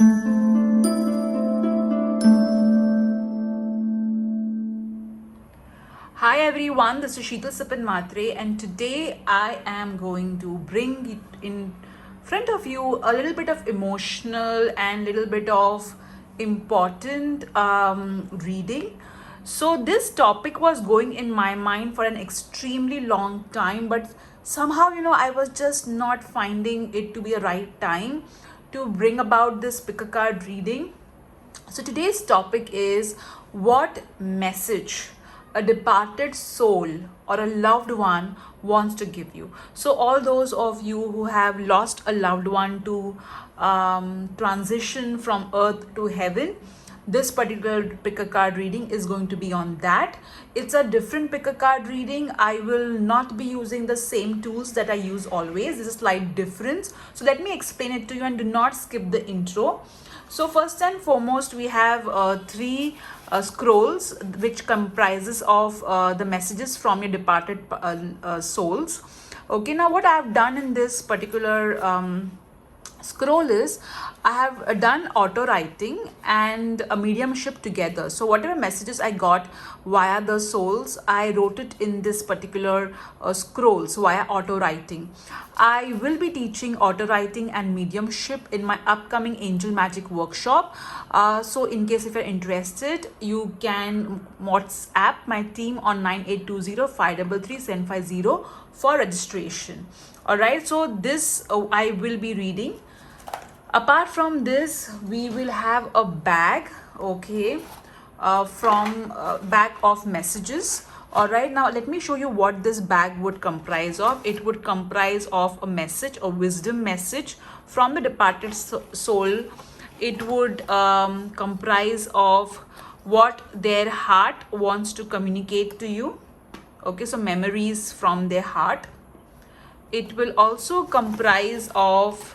Hi everyone, this is Sheetal Sipan Matre, and today I am going to bring it in front of you a little bit of emotional and little bit of important reading. So this topic was going in my mind for an extremely long time, but somehow I was just not finding it to be a right time to bring about this pick a card reading. So today's topic is what message a departed soul or a loved one wants to give you. So all those of you who have lost a loved one to transition from earth to heaven, this particular pick a card reading is going to be on that. It's a different pick a card reading. I will not be using the same tools that I use always. There's a slight difference. So let me explain it to you and do not skip the intro. So first and foremost, we have three scrolls which comprises of the messages from your departed souls. Okay, now what I have done in this particular scroll is I have done auto writing and a mediumship together. So whatever messages I got via the souls, I wrote it in this particular scrolls via auto writing. I will be teaching auto writing and mediumship in my upcoming angel magic workshop. So in case if you're interested, you can WhatsApp my team on 9820-533-750 for registration. All right, so this I will be reading. Apart from this, we will have a bag, okay, from bag of messages. All right, now let me show you what this bag would comprise of. It would comprise of a message, a wisdom message from the departed soul. It would comprise of what their heart wants to communicate to you. Okay, so memories from their heart. It will also comprise of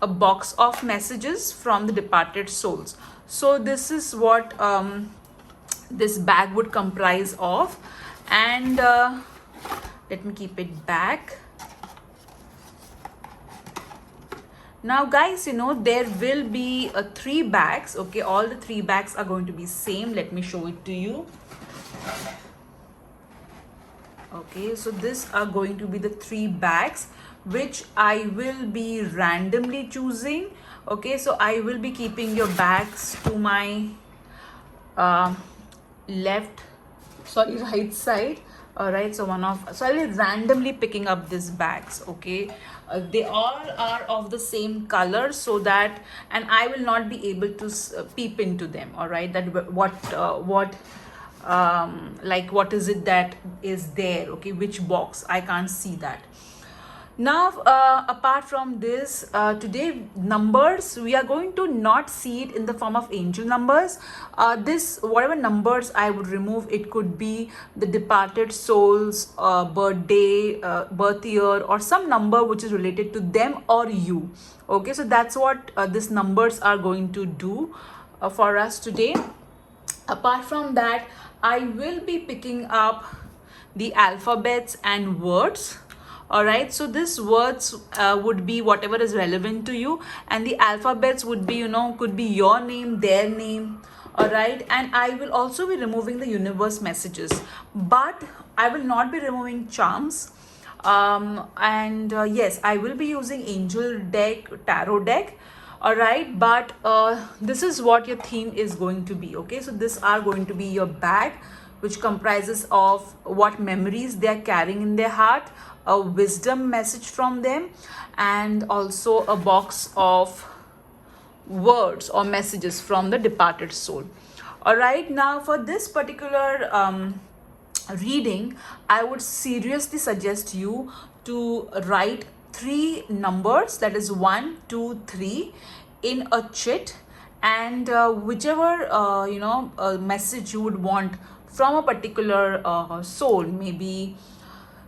a box of messages from the departed souls. So this is what this bag would comprise of, and let me keep it back. Now guys, there will be three bags. Okay, all the three bags are going to be same. Let me show it to you. Okay, so these are going to be the three bags which I will be randomly choosing. Okay, so I will be keeping your bags to my right side. All right, so I'll be randomly picking up these bags. Okay, they all are of the same color, so that, and I will not be able to peep into them. All right, that what like what is it that is there, okay, which box, I can't see that. Now apart from this, today numbers, we are going to not see it in the form of angel numbers. This whatever numbers I would remove, it could be the departed soul's birthday, birth year, or some number which is related to them or you. Okay, so that's what these numbers are going to do for us today. Apart from that, I will be picking up the alphabets and words. All right, so these words would be whatever is relevant to you, and the alphabets would be, could be your name, their name. All right, and I will also be removing the universe messages, but I will not be removing charms. And yes, I will be using angel deck, tarot deck. All right, but this is what your theme is going to be. Okay, so these are going to be your bag, which comprises of what memories they are carrying in their heart, a wisdom message from them, and also a box of words or messages from the departed soul. All right, now for this particular reading, I would seriously suggest you to write three numbers, that is 1, 2, 3, in a chit, and whichever message you would want from a particular soul. Maybe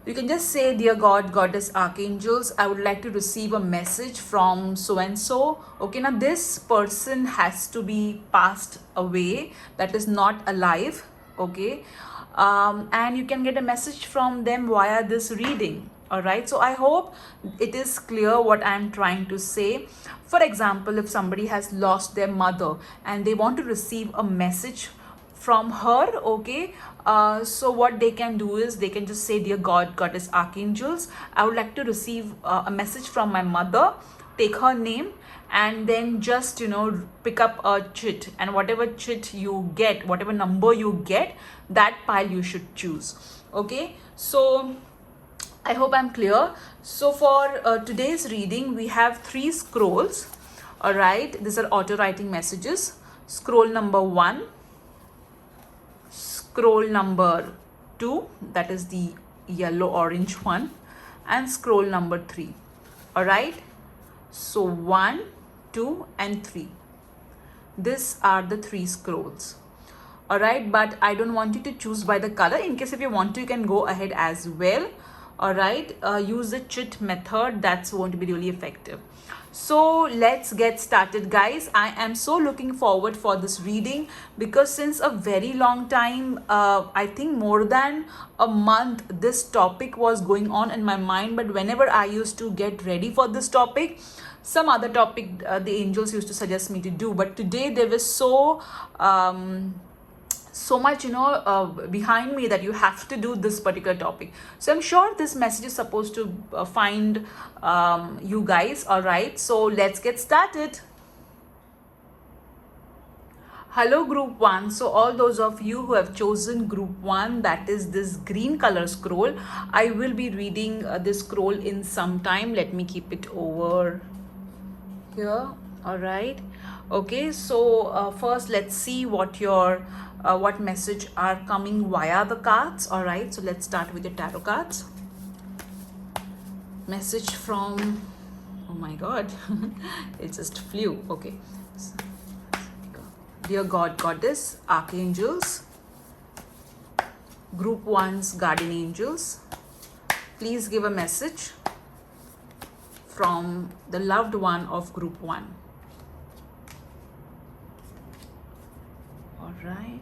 you can just say, dear God, Goddess, Archangels, I would like to receive a message from so and so. Okay, now this person has to be passed away, that is not alive. Okay, and you can get a message from them via this reading. All right, so I hope it is clear what I'm trying to say. For example, if somebody has lost their mother and they want to receive a message from her, okay, so what they can do is they can just say, dear God, goddess, archangels, I would like to receive a message from my mother. Take her name and then just, you know, pick up a chit, and whatever chit you get, whatever number you get, that pile you should choose. Okay, so I hope I'm clear. So for today's reading, we have 3 scrolls. All right, these are auto writing messages. Scroll number 1, scroll number 2, that is the yellow orange one, and scroll number 3. All right, so 1, 2 and 3, these are the 3 scrolls. All right, but I don't want you to choose by the color. In case if you want to, you can go ahead as well. All right, use the chit method, that's going to be really effective. So let's get started, guys. I am so looking forward for this reading because since a very long time, I think more than a month, this topic was going on in my mind. But whenever I used to get ready for this topic, some other topic the angels used to suggest me to do. But today they were so much, you know, behind me that you have to do this particular topic. So I'm sure this message is supposed to find you guys. All right, so let's get started. Hello group 1. So all those of you who have chosen group 1, that is this green color scroll, I will be reading this scroll in some time. Let me keep it over here. All right, okay, so first let's see what your what message are coming via the cards. All right, so let's start with the tarot cards. Message from, oh my god, it just flew. Okay, dear God, goddess, archangels, group 1's guardian angels, please give a message from the loved one of group 1. All right.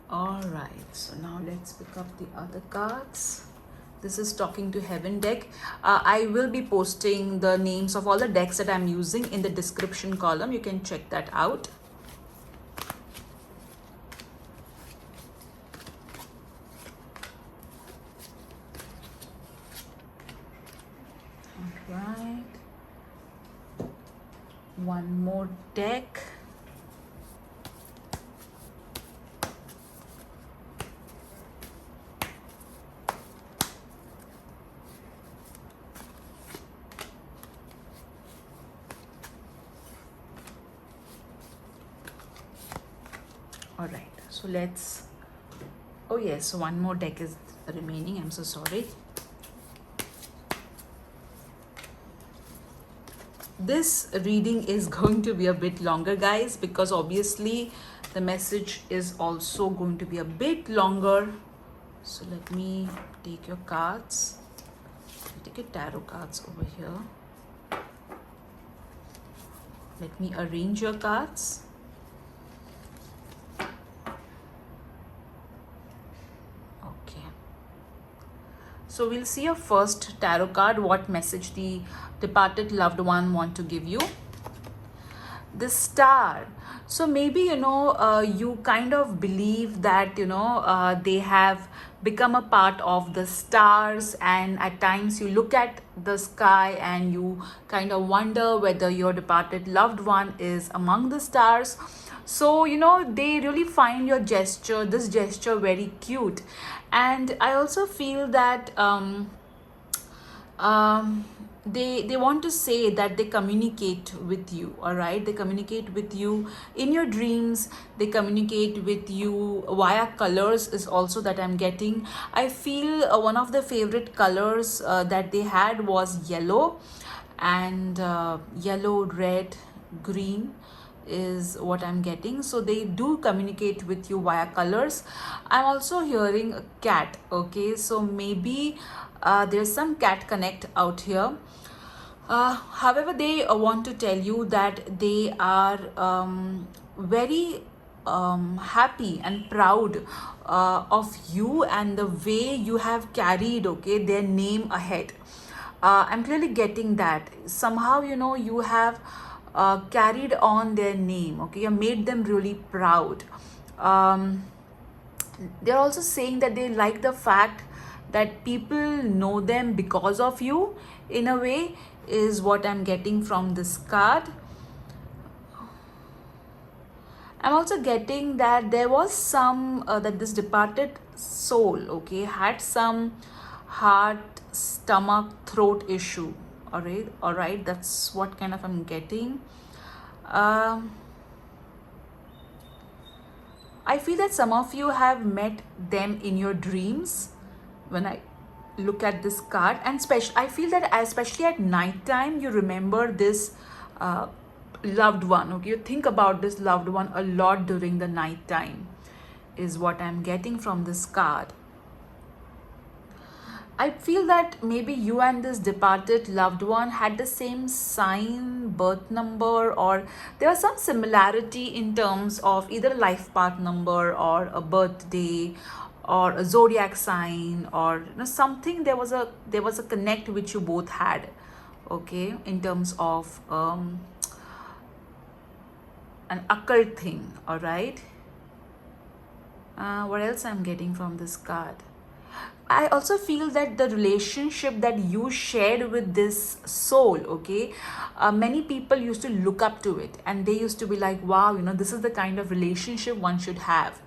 All right, so now let's pick up the other cards. This is Talking to Heaven deck. I will be posting the names of all the decks that I'm using in the description column. You can check that out. All right. One more deck. All right, so let's, oh yes, one more deck is remaining. I'm so sorry. This reading is going to be a bit longer, guys, because obviously the message is also going to be a bit longer. So let me take your cards. Take your tarot cards over here. Let me arrange your cards. So we'll see your first tarot card, what message the departed loved one want to give you. The Star. So maybe, you know, you kind of believe that, you know, they have become a part of the stars, and at times you look at the sky and you kind of wonder whether your departed loved one is among the stars. So, you know, they really find your gesture, this gesture, very cute. And I also feel that they want to say that they communicate with you. All right, they communicate with you in your dreams. They communicate with you via colors is also that I'm getting. I feel one of the favorite colors that they had was yellow, and yellow, red, green. is what I'm getting. So they do communicate with you via colors. I'm also hearing a cat. Okay, so maybe there's some cat connect out here. However, they want to tell you that they are very happy and proud of you and the way you have carried, okay, their name ahead. I'm clearly getting that somehow, you have carried on their name, okay, you made them really proud. um, they're also saying that they like the fact that people know them because of you, in a way, is what I'm getting from this card. I'm also getting that there was some that this departed soul, okay, had some heart, stomach, throat issue. All right, that's what kind of I'm getting. um, I feel that some of you have met them in your dreams when I look at this card. And I feel that especially at night time, you remember this uh, loved one. Okay, you think about this loved one a lot during the night time, is what I'm getting from this card. I feel that maybe you and this departed loved one had the same sign, birth number, or there was some similarity in terms of either a life path number or a birthday or a zodiac sign, or something. There was a connect which you both had, okay, in terms of an occult thing. All right. What else I'm getting from this card? I also feel that the relationship that you shared with this soul, okay, many people used to look up to it and they used to be like, wow, this is the kind of relationship one should have.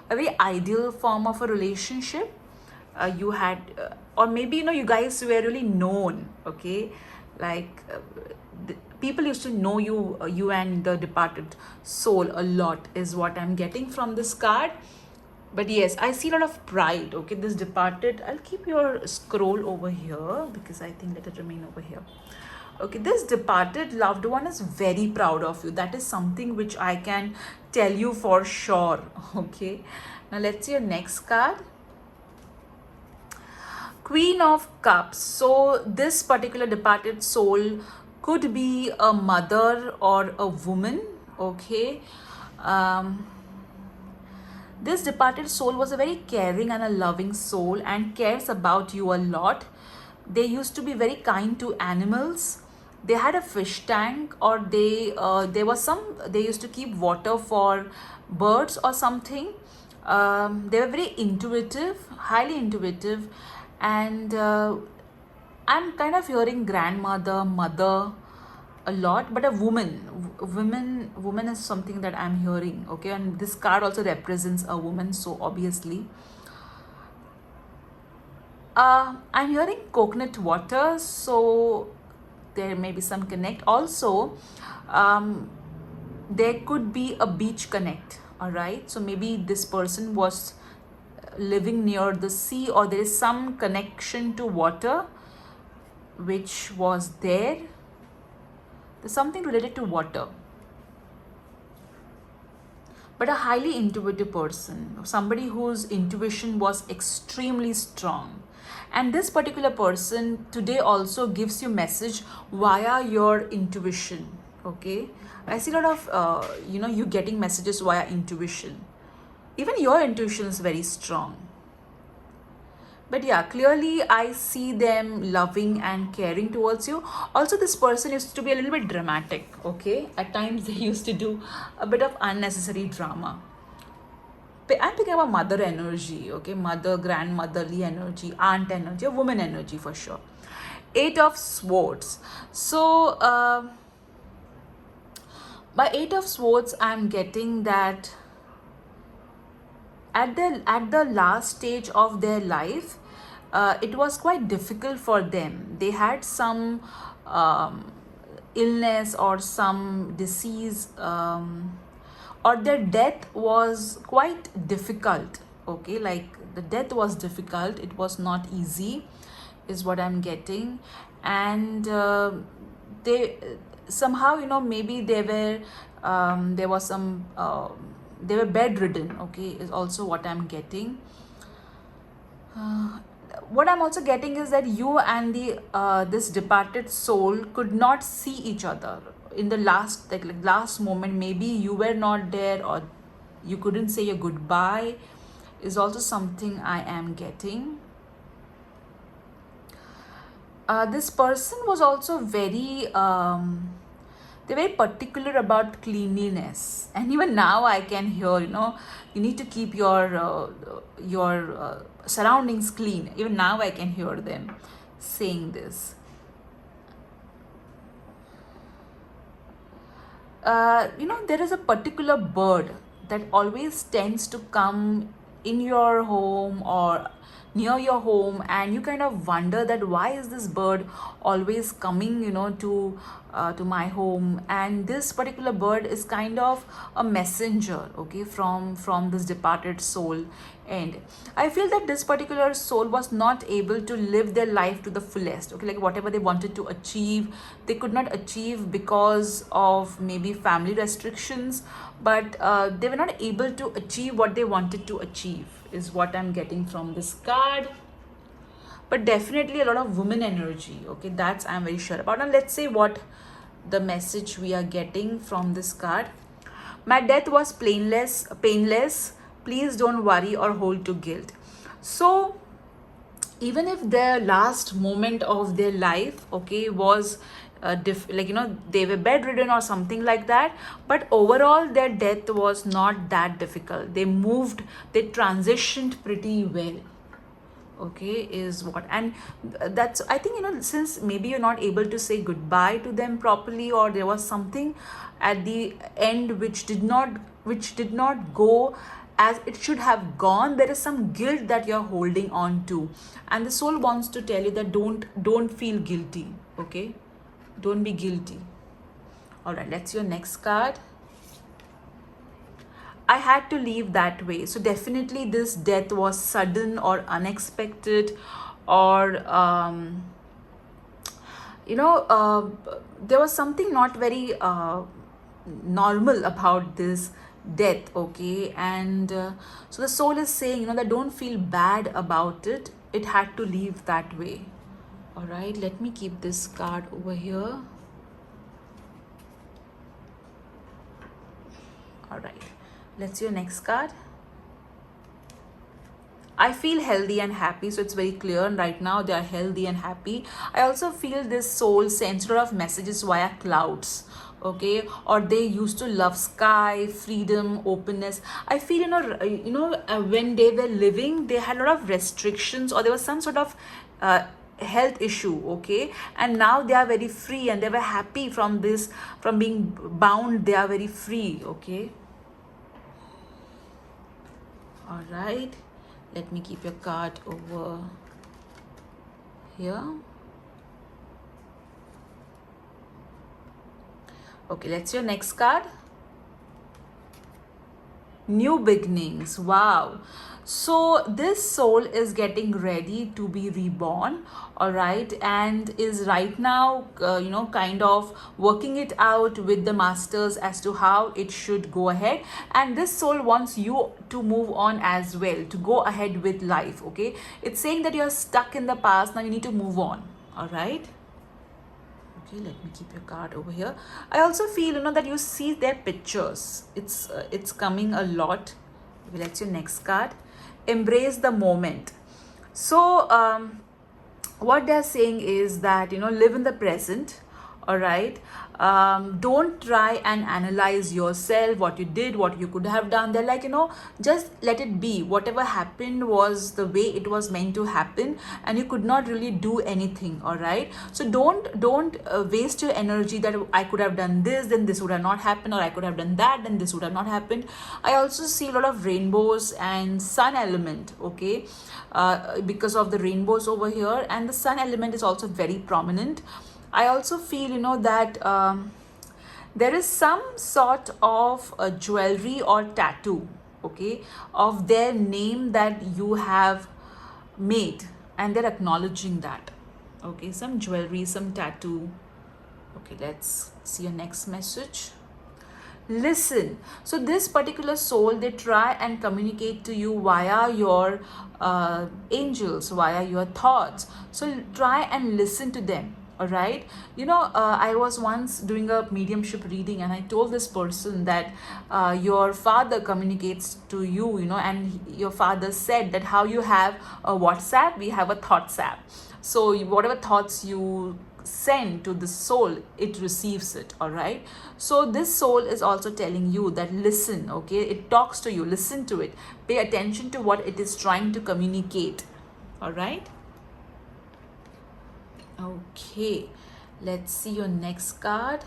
A very ideal form of a relationship you had, or maybe, you guys were really known, okay, like people used to know you, you and the departed soul a lot, is what I'm getting from this card. But yes, I see a lot of pride. Okay, this departed. I'll keep your scroll over here because I think let it remain over here. Okay, this departed loved one is very proud of you. That is something which I can tell you for sure. Okay, now let's see your next card. Queen of Cups. So this particular departed soul could be a mother or a woman. Okay. This departed soul was a very caring and a loving soul and cares about you a lot. They used to be very kind to animals. They had a fish tank, or they used to keep water for birds or something. They were very intuitive, highly intuitive, and I'm kind of hearing grandmother, mother a lot, but a woman is something that I'm hearing. Okay, and this card also represents a woman, so obviously I'm hearing coconut water, so there may be some connect. Also there could be a beach connect. All right, so maybe this person was living near the sea, or there is some connection to water which was there. There's something related to water. But a highly intuitive person, somebody whose intuition was extremely strong. And this particular person today also gives you message via your intuition. Okay, I see a lot of you getting messages via intuition. Even your intuition is very strong. But yeah, clearly I see them loving and caring towards you. Also, this person used to be a little bit dramatic, okay? At times they used to do a bit of unnecessary drama. I'm picking up a mother energy, okay? Mother, grandmotherly energy, aunt energy, a woman energy for sure. 8 of Swords. So, by 8 of Swords, I'm getting that at the last stage of their life, it was quite difficult for them. They had some illness or some disease, or their death was quite difficult. Okay, like the death was difficult, it was not easy, is what I'm getting. And they somehow, maybe they were There was some they were bedridden, okay, is also what I'm getting. uh, what I'm also getting is that you and the this departed soul could not see each other in the last, like last moment. Maybe you were not there, or you couldn't say your goodbye, is also something I am getting. This person was also very they're very particular about cleanliness, and even now I can hear, you need to keep your surroundings clean. Even now I can hear them saying this. There is a particular bird that always tends to come in your home or near your home, and you kind of wonder that why is this bird always coming, to my home. And this particular bird is kind of a messenger, okay, from this departed soul. And I feel that this particular soul was not able to live their life to the fullest, okay, like whatever they wanted to achieve, they could not achieve because of maybe family restrictions. But they were not able to achieve what they wanted to achieve, is what I'm getting from this card. But definitely a lot of woman energy, okay, that's I'm very sure about. Now let's say what the message we are getting from this card. My death was painless. Please don't worry or hold to guilt. So even if their last moment of their life, okay, was they were bedridden or something like that, but overall their death was not that difficult. They transitioned pretty well, okay, is what. And that's, I think, since maybe you're not able to say goodbye to them properly, or there was something at the end which did not go as it should have gone, there is some guilt that you're holding on to, and the soul wants to tell you that don't feel guilty, okay, don't be guilty. All right, let's your next card. I had to leave that way. So definitely this death was sudden or unexpected, or there was something not very normal about this death, okay. And so the soul is saying, that don't feel bad about it. It had to leave that way. All right, let me keep this card over here. All right, let's see your next card. I feel healthy and happy, so it's very clear right now they are healthy and happy. I also feel this soul sends a lot of messages via clouds, okay, or they used to love sky, freedom, openness. I feel, when they were living, they had a lot of restrictions, or there was some sort of health issue, okay, and now they are very free, and they were happy from being bound. They are very free, okay. All right, let me keep your card over here. Okay, let's your next card. New beginnings. Wow. So this soul is getting ready to be reborn, all right, and is right now kind of working it out with the masters as to how it should go ahead. And this soul wants you to move on as well, to go ahead with life, okay. It's saying that you're stuck in the past, now you need to move on. All right, okay, let me keep your card over here. I also feel, that you see their pictures. It's coming a lot. Okay, let's your next card. Embrace the moment. So what they're saying is that, live in the present. All right, don't try and analyze yourself, what you did, what you could have done. They're like, just let it be. Whatever happened was the way it was meant to happen, and you could not really do anything. All right, so don't waste your energy that I could have done this, then this would have not happened, or I could have done that, then this would have not happened. I also see a lot of rainbows and sun element, okay, because of the rainbows over here, and the sun element is also very prominent. I also feel, that there is some sort of jewelry or tattoo, okay, of their name that you have made, and they're acknowledging that, okay, some jewelry, some tattoo. Okay, let's see your next message. listen. So this particular soul, they try and communicate to you via your angels, via your thoughts. So try and listen to them. All right. I was once doing a mediumship reading, and I told this person that your father communicates to you, and your father said that how you have a WhatsApp, we have a ThoughtsApp. So whatever thoughts you send to the soul, it receives it. All right. So this soul is also telling you that listen. Okay, it talks to you, listen to it, pay attention to what it is trying to communicate. All right. Okay, let's see your next card.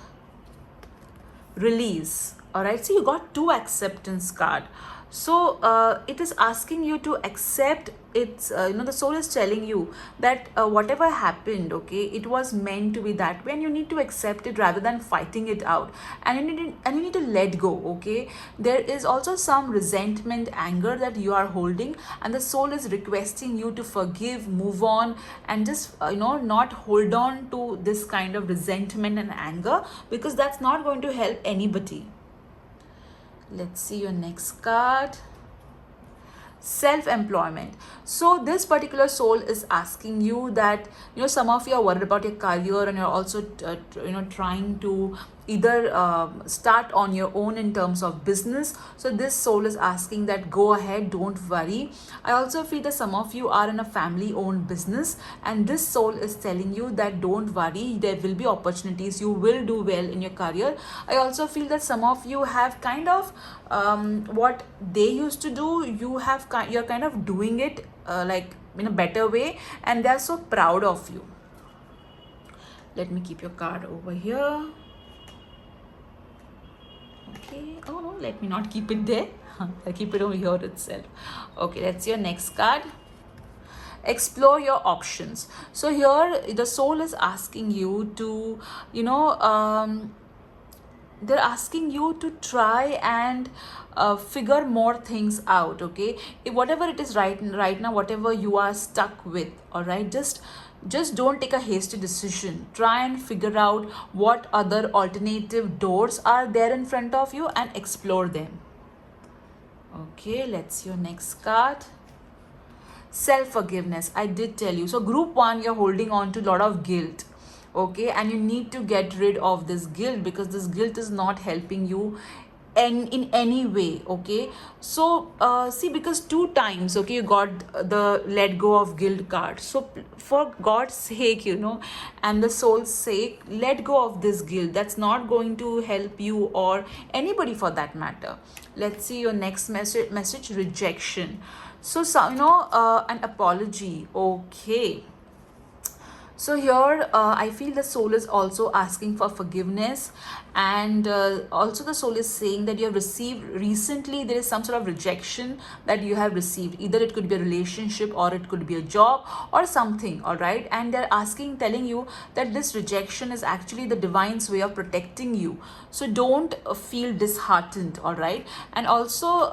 Release. All right, so you got two acceptance card. So it is asking you to accept. It's the soul is telling you that whatever happened, okay, it was meant to be that way, and you need to accept it rather than fighting it out, and you need to let go. Okay, there is also some resentment, anger that you are holding, and the soul is requesting you to forgive, move on, and just not hold on to this kind of resentment and anger, because that's not going to help anybody. Let's see your next card. Self-employment. So this particular soul is asking you that some of you are worried about your career, and you're also trying to either start on your own in terms of business. So this soul is asking that go ahead, don't worry. I also feel that some of you are in a family owned business, and this soul is telling you that don't worry, there will be opportunities, you will do well in your career. I also feel that some of you have kind of what they used to do, you're kind of doing it like in a better way, and they're so proud of you. Let me keep your card over here. Okay, oh no, let me not keep it there. I'll keep it over here itself. Okay, that's your next card. Explore your options. So here the soul is asking you to they're asking you to try and figure more things out. Okay, whatever it is right now, whatever you are stuck with, all right, just don't take a hasty decision. Try and figure out what other alternative doors are there in front of you and explore them. Okay, let's see your next card. Self-forgiveness. I did tell you. So group 1, you're holding on to a lot of guilt. Okay, and you need to get rid of this guilt, because this guilt is not helping you in any way. Okay, so see, because 2 times, okay, you got the let go of guilt card. So for God's sake, and the soul's sake, let go of this guilt. That's not going to help you or anybody for that matter. Let's see your next message. Rejection. So an apology. Okay, so here I feel the soul is also asking for forgiveness, and also the soul is saying that you have received recently, there is some sort of rejection that you have received. Either it could be a relationship, or it could be a job, or something. All right, and they're telling you that this rejection is actually the divine's way of protecting you. So don't feel disheartened. All right, and also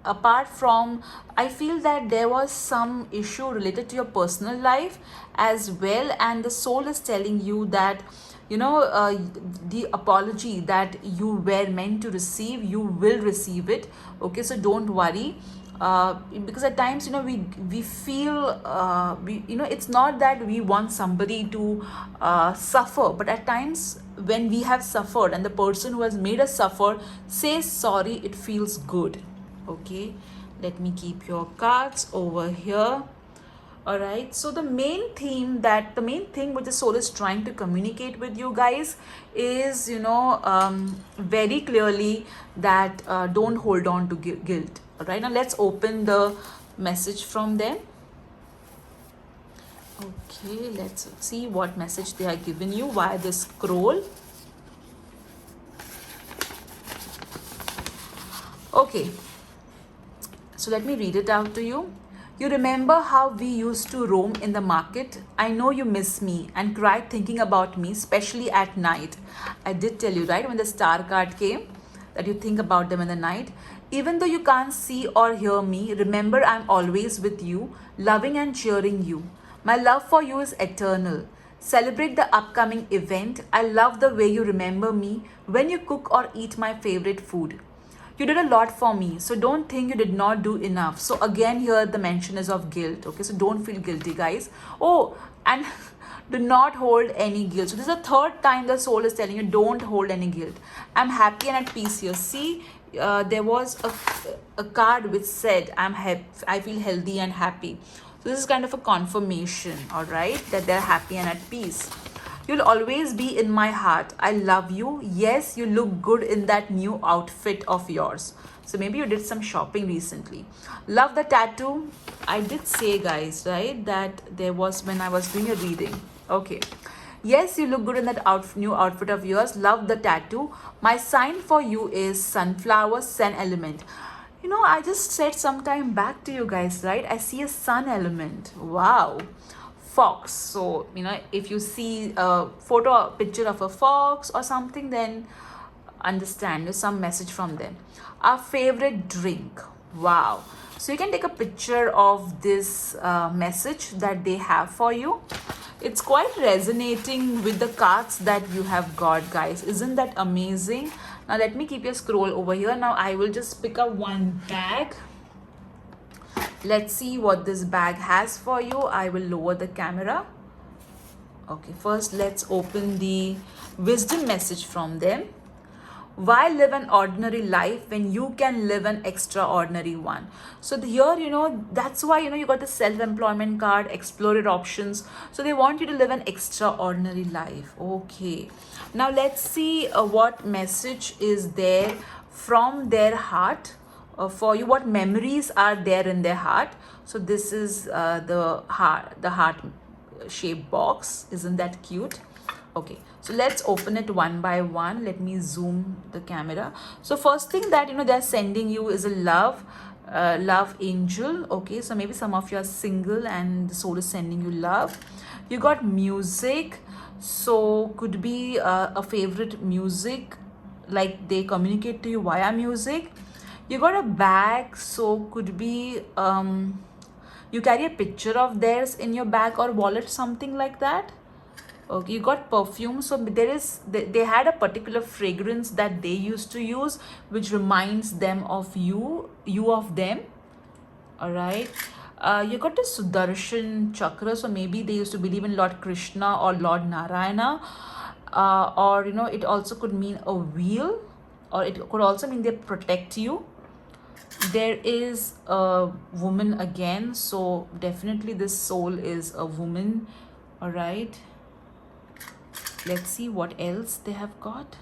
apart from, I feel that there was some issue related to your personal life as well, and the soul is telling you that the apology that you were meant to receive, you will receive it. Okay, so don't worry. Because at times we feel it's not that we want somebody to suffer, but at times when we have suffered and the person who has made us suffer says sorry, it feels good. Okay, let me keep your cards over here. All right, so the main thing which the soul is trying to communicate with you guys is very clearly that don't hold on to guilt. All right, now let's open the message from them. Okay, let's see what message they are giving you via the scroll. Okay, so let me read it out to you. You remember how we used to roam in the market? I know you miss me and cried thinking about me, especially at night. I did tell you, right, when the star card came, that you think about them in the night. Even though you can't see or hear me, remember I'm always with you, loving and cheering you. My love for you is eternal. Celebrate the upcoming event. I love the way you remember me when you cook or eat my favorite food. You did a lot for me, so don't think you did not do enough. So again, here the mention is of guilt. Okay, so don't feel guilty, guys. Oh, and do not hold any guilt. So this is the third time the soul is telling you don't hold any guilt. I'm happy and at peace here. See, there was a card which said I feel healthy and happy. So this is kind of a confirmation, all right, that they're happy and at peace. You'll always be in my heart. I love you. Yes, you look good in that new outfit of yours. So maybe you did some shopping recently. Love the tattoo. I did say, guys, right, that there was when I was doing a reading. Okay. Yes, you look good in that new outfit of yours. Love the tattoo. My sign for you is sunflower, sun element. I just said some time back to you guys, right? I see a sun element. Wow. Fox. So, if you see a picture of a fox or something, then understand there's some message from them. Our favorite drink. Wow. So you can take a picture of this message that they have for you. It's quite resonating with the cards that you have got, guys. Isn't that amazing? Now let me keep your scroll over here. Now I will just pick up one bag. Let's see what this bag has for you. I will lower the camera. Okay, first let's open the wisdom message from them. Why live an ordinary life when you can live an extraordinary one? So here, that's why, you got the self-employment card, explore your options. So they want you to live an extraordinary life. Okay. Now let's see what message is there from their heart for you. What memories are there in their heart? So this is the heart shaped box. Isn't that cute? Okay, so let's open it one by one. Let me zoom the camera. So first thing that they're sending you is a love angel. Okay, so maybe some of you are single and the soul is sending you love. You got music, so could be a favorite music, like they communicate to you via music. You got a bag, so could be you carry a picture of theirs in your bag or wallet, something like that. Okay, you got perfume, so they had a particular fragrance that they used to use, which reminds them of you of them. All right. You got the Sudarshan chakra, so maybe they used to believe in Lord Krishna or Lord Narayana, or it also could mean a wheel, or it could also mean they protect you. There is a woman again, so definitely this soul is a woman. All right. Let's see what else they have got.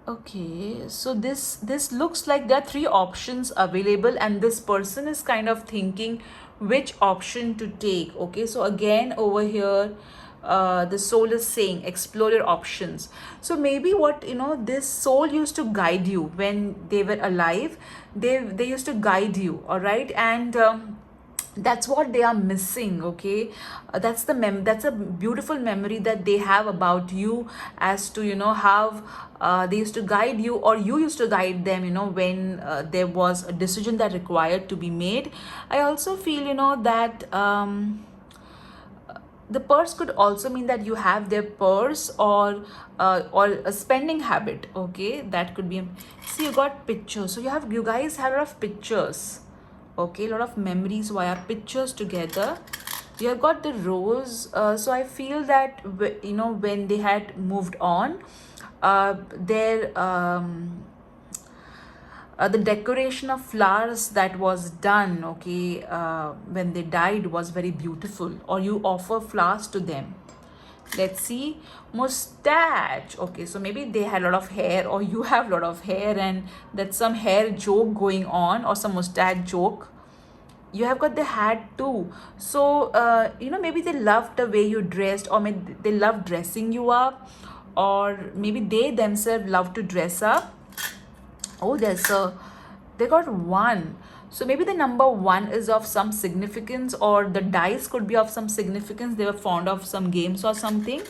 Okay, so this looks like there are 3 options available, and this person is kind of thinking which option to take. Okay, so again over here the soul is saying explore your options. So maybe what this soul used to guide you when they were alive. They used to guide you, all right, and that's what they are missing. Okay, that's a beautiful memory that they have about you, as to how they used to guide you, or you used to guide them when there was a decision that required to be made. I also feel that the purse could also mean that you have their purse, or a spending habit. Okay, that could be see, you got pictures, so you guys have a lot of pictures. Okay, a lot of memories via pictures together. You have got the rose, so I feel that when they had moved on, the decoration of flowers that was done, okay, when they died was very beautiful, or you offer flowers to them. Let's see, mustache. Okay, so maybe they had a lot of hair, or you have a lot of hair, and that's some hair joke going on, or some mustache joke. You have got the hat too. So maybe they loved the way you dressed, or maybe they loved dressing you up, or maybe they themselves love to dress up. Oh, they got 1. So maybe the number 1 is of some significance, or the dice could be of some significance. They were fond of some games or something.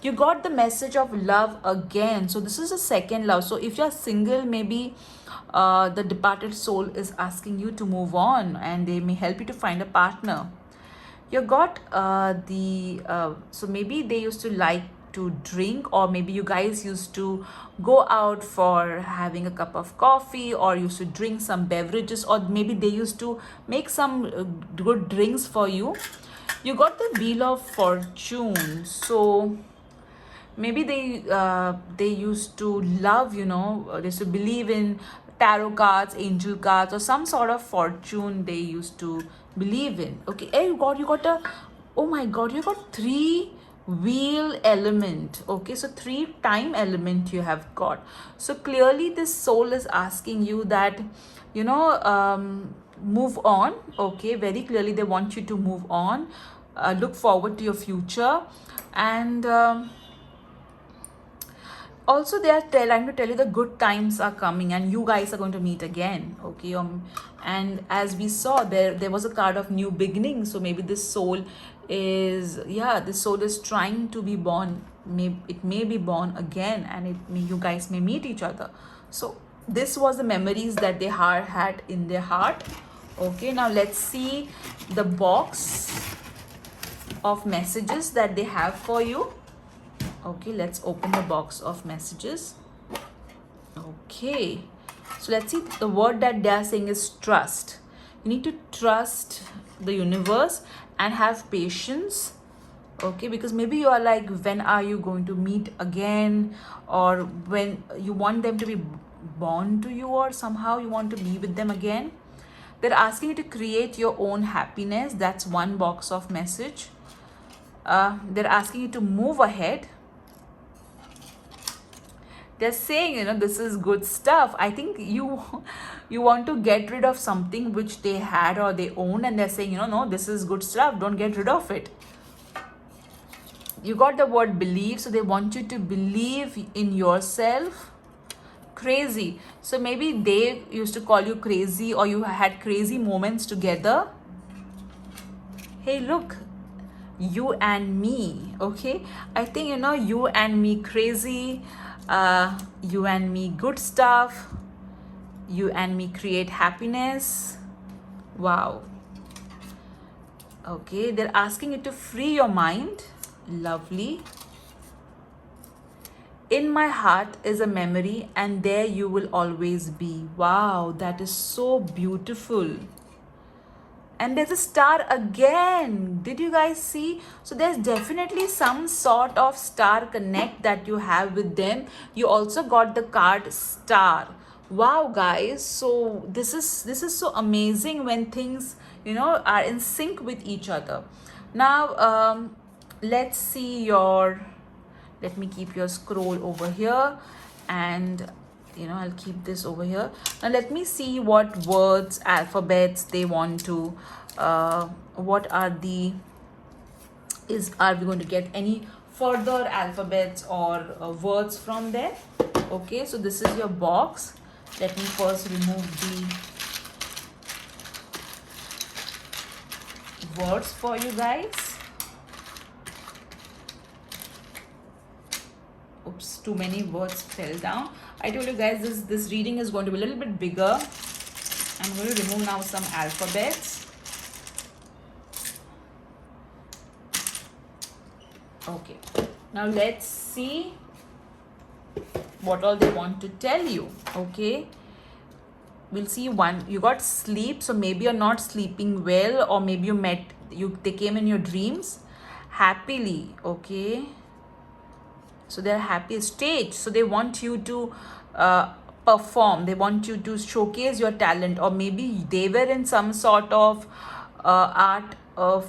You got the message of love again. So this is a second love. So if you're single, maybe the departed soul is asking you to move on, and they may help you to find a partner. You got the so maybe they used to like to drink, or maybe you guys used to go out for having a cup of coffee, or used to drink some beverages, or maybe they used to make some good drinks for you. You got the Wheel of Fortune. So maybe they used to love, they used to believe in tarot cards, angel cards, or some sort of fortune they used to believe in. Okay, hey, you got a, oh my god, you got three wheel element. Okay, so three time element you have got. So clearly this soul is asking you that, move on. Okay, very clearly they want you to move on, look forward to your future. And also they are trying to tell you the good times are coming and you guys are going to meet again. Okay, and as we saw, there was a card of new beginning. So maybe this soul is, yeah, this soul is trying to be born. It may be born again, and you guys may meet each other. So this was the memories that they had in their heart. Okay, now let's see the box of messages that they have for you. Okay, let's open the box of messages. Okay, so let's see. The word that they are saying is trust. You need to trust the universe and have patience. Okay, because maybe you are like, when are you going to meet again, or when you want them to be born to you, or somehow you want to be with them again. They're asking you to create your own happiness. That's one box of message. They're asking you to move ahead. They're saying, this is good stuff. I think you want to get rid of something which they had or they own, and they're saying, no, this is good stuff, don't get rid of it. You got the word believe, so they want you to believe in yourself. Crazy. So maybe they used to call you crazy, or you had crazy moments together. Hey, look, you and me. Okay, I think, you and me crazy, you and me good stuff, you and me create happiness. Wow. Okay, they're asking you to free your mind. Lovely. In my heart is a memory, and there you will always be. Wow, that is so beautiful. And there's a star again. Did you guys see? So there's definitely some sort of star connect that you have with them. You also got the card star. Wow, guys. So this is so amazing when things, are in sync with each other. Now, let's see let me keep your scroll over here, and I'll keep this over here. Now let me see what words, alphabets they want to, what are we going to get any further alphabets or words from there? Okay, so this is your box. Let me first remove the words for you guys. Oops, too many words fell down. I told you guys this reading is going to be a little bit bigger. I'm going to remove now some alphabets. Okay, now let's see what all they want to tell you. Okay, we'll see. One, you got sleep, so maybe you're not sleeping well, or maybe they came in your dreams happily. Okay, so they're happy. Stage, so they want you to perform, they want you to showcase your talent, or maybe they were in some sort of art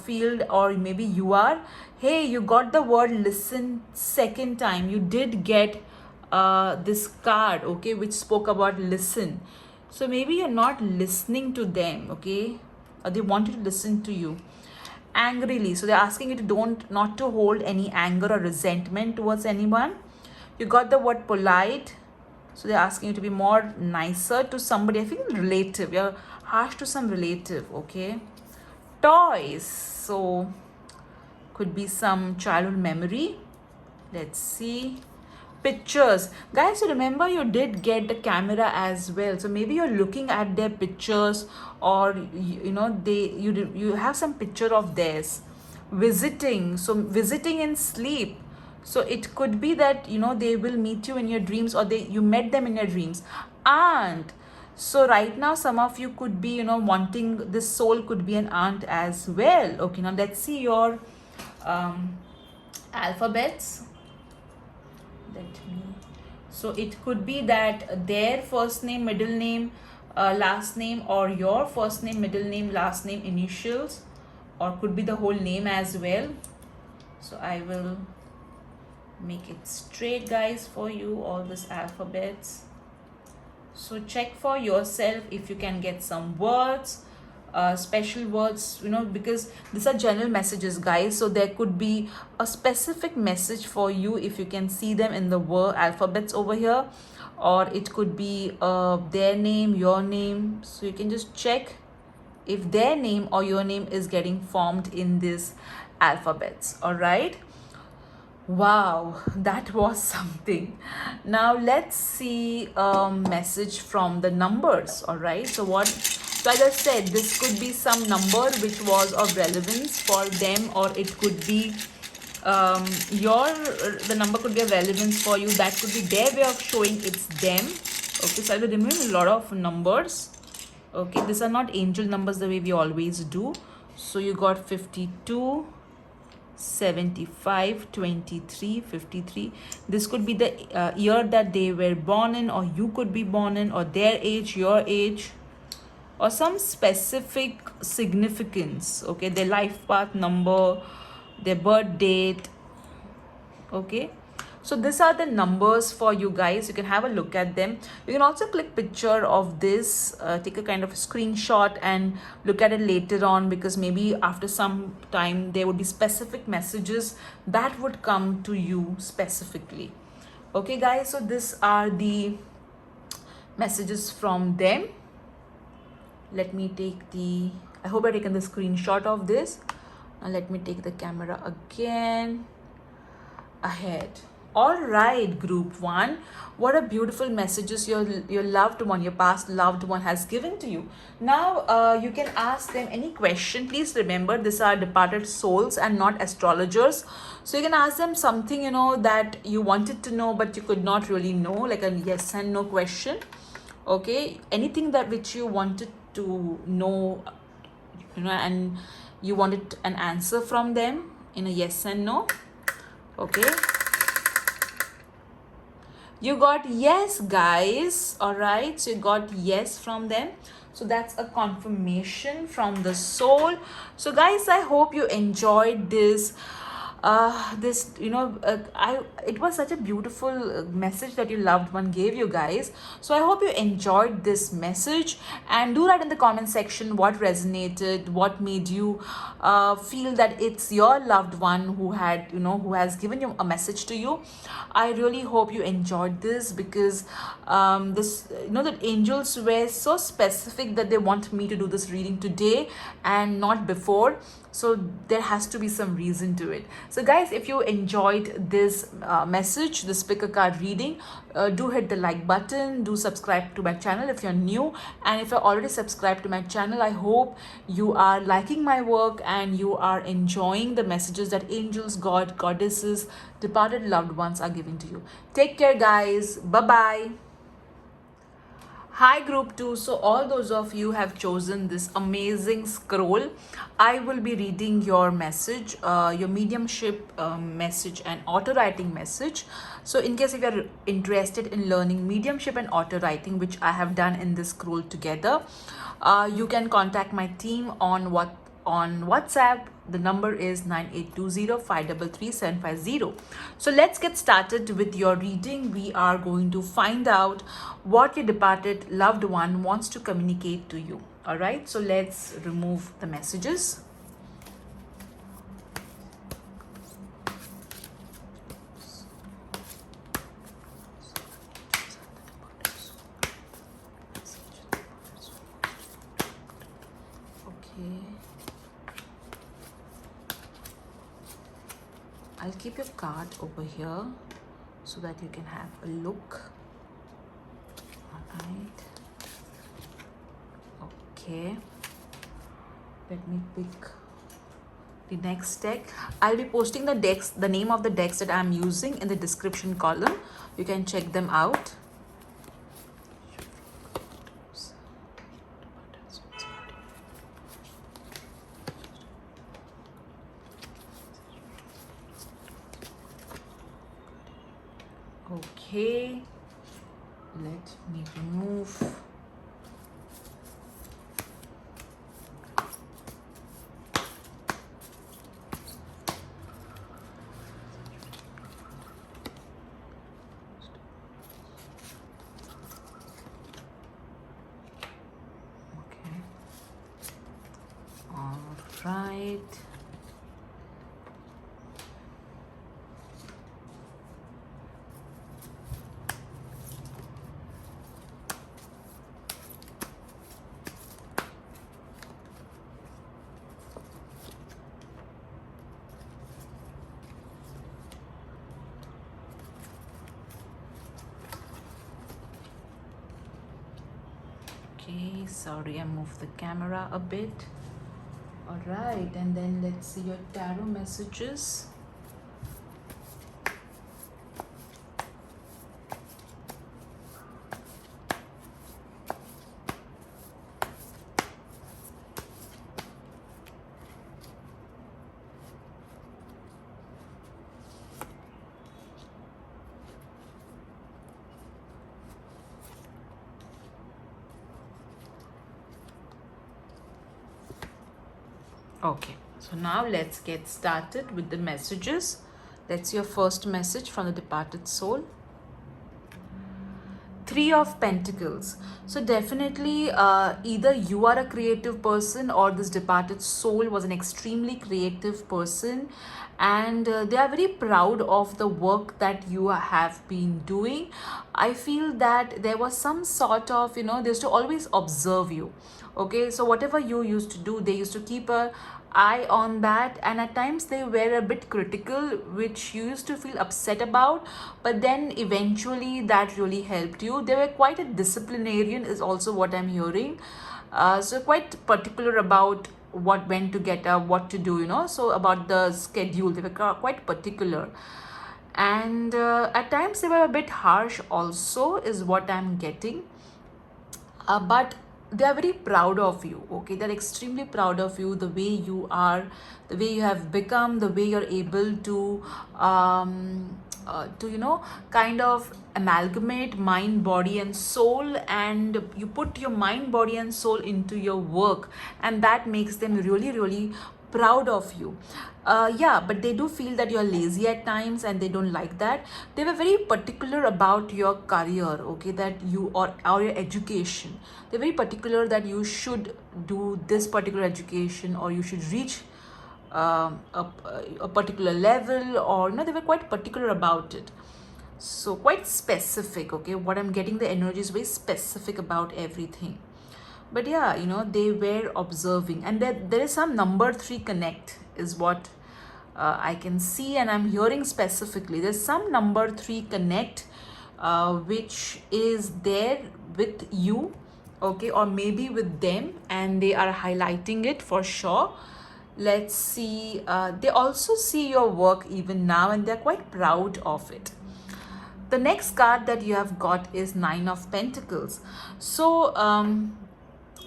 field, or maybe you are. Hey, you got the word listen second time. You did get this card, okay, which spoke about listen. So maybe you're not listening to them, okay, or they want you to listen to you. Angrily, so they're asking you to not to hold any anger or resentment towards anyone. You got the word polite, so they're asking you to be more nicer to somebody. I feel relative, you're harsh to some relative. Okay, toys, so could be some childhood memory. Let's see. Pictures, guys, so remember you did get the camera as well, so maybe you're looking at their pictures, or you have some picture of theirs. visiting. So visiting in sleep. So it could be that they will meet you in your dreams, or you met them in your dreams. And so right now some of you could be wanting, this soul could be an aunt as well. Okay, now let's see your alphabets. Let me. So it could be that their first name, middle name, last name, or your first name, middle name, last name, initials, or could be the whole name as well. So I will make it straight, guys, for you, all these alphabets. So check for yourself if you can get some words, special words, because these are general messages, guys. So there could be a specific message for you if you can see them in the word alphabets over here, or it could be their name, your name. So you can just check if their name or your name is getting formed in these alphabets. All right. Wow, that was something. Now let's see a message from the numbers. All right. So as I said, this could be some number which was of relevance for them, or it could be the number could be of relevance for you. That could be their way of showing it's them. Okay, so I will remove a lot of numbers. Okay, these are not angel numbers the way we always do. So you got 52, 75, 23, 53. This could be the year that they were born in, or you could be born in, or their age, your age, or some specific significance. Okay, their life path number, their birth date. Okay, so these are the numbers for you guys. You can have a look at them. You can also click picture of this, take a kind of screenshot and look at it later on, because maybe after some time there would be specific messages that would come to you specifically. Okay, guys, so these are the messages from them. Let me take I hope I've taken the screenshot of this. Now let me take the camera again ahead. All right, group 1, what a beautiful messages your loved one, your past loved one has given to you. Now you can ask them any question. Please remember, these are departed souls and not astrologers. So you can ask them something that you wanted to know but you could not really know, like a yes and no question. Okay, anything that which you wanted to know, and you wanted an answer from them in a yes and no. Okay, you got yes, guys. All right, so you got yes from them. So that's a confirmation from the soul. So guys, I hope you enjoyed this it was such a beautiful message that your loved one gave you, guys. So I hope you enjoyed this message, and do write in the comment section what resonated, what made you feel that it's your loved one who has given you a message to you. I really hope you enjoyed this, because the angels were so specific that they want me to do this reading today and not before. So there has to be some reason to it. So guys, if you enjoyed this message, this pick a card reading, do hit the like button, do subscribe to my channel if you're new, and if you're already subscribed to my channel, I hope you are liking my work and you are enjoying the messages that angels, God, goddesses, departed loved ones are giving to you. Take care, guys. Bye bye. Hi group 2, so all those of you have chosen this amazing scroll. I will be reading your message, your mediumship message and auto writing message. So in case if you are interested in learning mediumship and auto writing, which I have done in this scroll together, you can contact my team on WhatsApp. The number is 9820533750. So let's get started with your reading. We are going to find out what your departed loved one wants to communicate to you. All right, so let's remove the messages. Okay. I'll keep your card over here so that you can have a look. Alright. Okay. Let me pick The next deck, I'll be posting the decks, the name of the decks that I'm using in the description column. You can check them out. Okay, let me remove. Okay, all right. Okay, sorry, I moved the camera a bit. All right, and then let's see your tarot messages. Okay, so now let's get started with the messages. That's your first message from the departed soul. Three of Pentacles. So definitely either you are a creative person or this departed soul was an extremely creative person, and they are very proud of the work that you have been doing. I feel that there was some sort of, they used to always observe you. Okay, so whatever you used to do, they used to keep a eye on that, and at times they were a bit critical, which you used to feel upset about, but then eventually that really helped you. They were quite a disciplinarian is also what I'm hearing. So quite particular about what, when to get up, what to do, so about the schedule they were quite particular. And at times they were a bit harsh also is what I'm getting. But they are very proud of you. Okay, they're extremely proud of you, the way you are, the way you have become, the way you're able to kind of amalgamate mind, body and soul, and you put your mind, body and soul into your work, and that makes them really really proud of you. Yeah, but they do feel that you're lazy at times and they don't like that. They were very particular about your career, okay, that you, or your education. They're very particular that you should do this particular education, or you should reach a particular level, or they were quite particular about it. So quite specific. Okay, what I'm getting, the energy is very specific about everything. But yeah, they were observing, and there is some number three connect is what I can see, and I'm hearing specifically there's some number three connect which is there with you, okay, or maybe with them, and they are highlighting it for sure. Let's see, they also see your work even now, and they're quite proud of it. The next card that you have got is Nine of Pentacles. So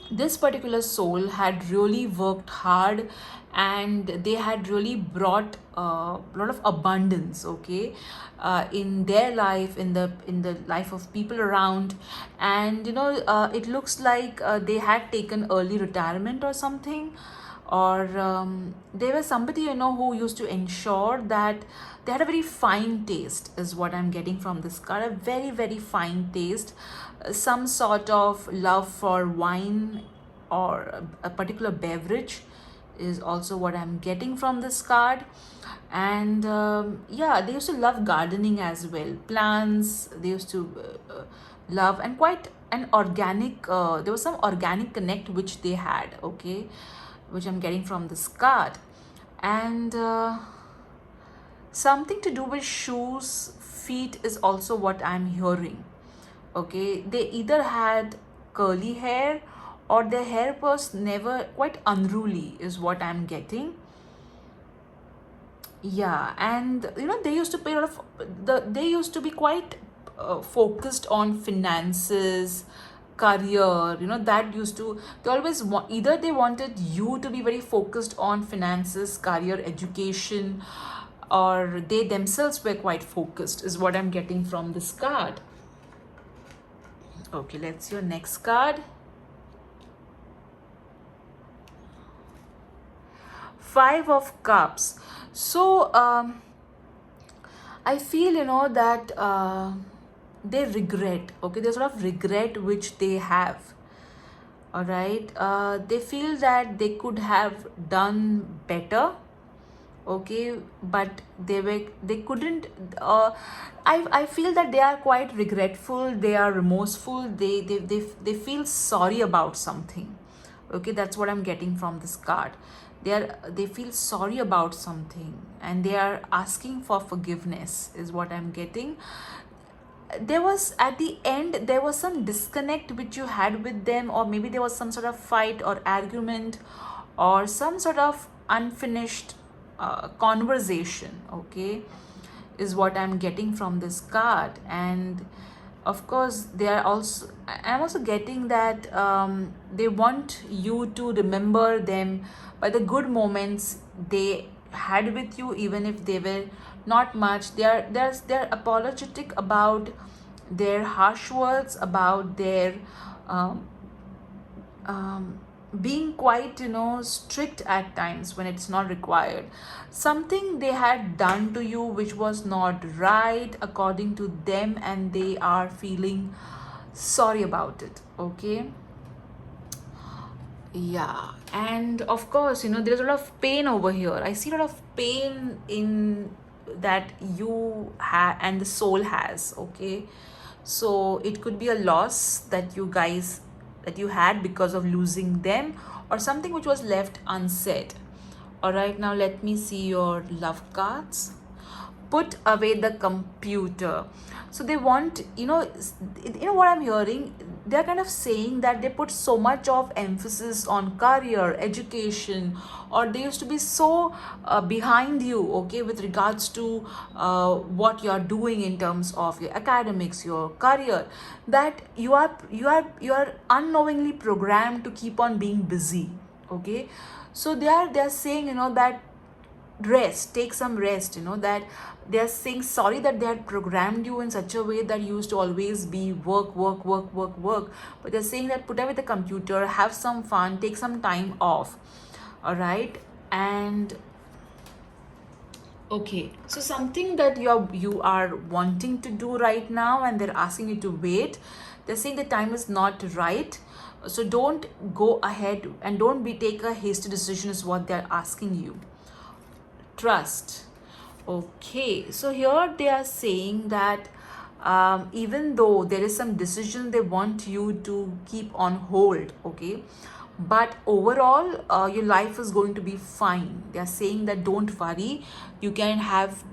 this particular soul had really worked hard, and they had really brought a lot of abundance, okay, in their life, in the life of people around. And it looks like they had taken early retirement or something, or they were somebody who used to ensure that they had a very fine taste is what I'm getting from this card. A very very fine taste, some sort of love for wine or a particular beverage is also what I'm getting from this card. And yeah, they used to love gardening as well, plants. They used to love, and quite an organic, there was some organic connect which they had, okay, which I'm getting from this card. And something to do with shoes, feet is also what I'm hearing. Okay, they either had curly hair, or their hair was never quite unruly is what I'm getting. Yeah, and you know they used to pay a lot of they used to be quite focused on finances, career. You know that used to they always want, either they wanted you to be very focused on finances, career, education, or they themselves were quite focused. Is what I'm getting from this card. Okay, let's see your next card. Five of Cups. So I feel, you know, that they regret. Okay, there's a lot of regret which they have. All right, they feel that they could have done better. Okay, but they couldn't. I feel that they are quite regretful. They are remorseful. They feel sorry about something. Okay, that's what I'm getting from this card. They feel sorry about something and they are asking for forgiveness is what I'm getting. There was at the end there was some disconnect which you had with them, or maybe there was some sort of fight or argument or some sort of unfinished conversation. Okay, is what I'm getting from this card. And of course they are also, I'm also getting that they want you to remember them by the good moments they had with you, even if they were not much. They're apologetic about their harsh words, about their um, um, being quite, you know, strict at times when it's not required. Something they had done to you which was not right according to them, and they are feeling sorry about it. Okay, yeah. And of course, you know, there's a lot of pain over here. I see a lot of pain in that you have and the soul has. Okay, so it could be a loss that you guys that you had because of losing them, or something which was left unsaid. All right, now let me see your love cards. Put away the computer. So they want, you know what I'm hearing, they're kind of saying that they put so much of emphasis on career, education, or they used to be so behind you, okay, with regards to what you're doing in terms of your academics, your career, that you are unknowingly programmed to keep on being busy. Okay, so they're saying, you know, that rest, take some rest, you know, that they're saying sorry that they had programmed you in such a way that you used to always be work, work, work, work, work. But they're saying that put away the computer, have some fun, take some time off. All right. And okay, so something that you are wanting to do right now and they're asking you to wait. They're saying the time is not right, so don't go ahead and don't be take a hasty decision is what they're asking you. Trust. Okay, so here they are saying that even though there is some decision they want you to keep on hold, okay, but overall your life is going to be fine. They are saying that don't worry, you can have,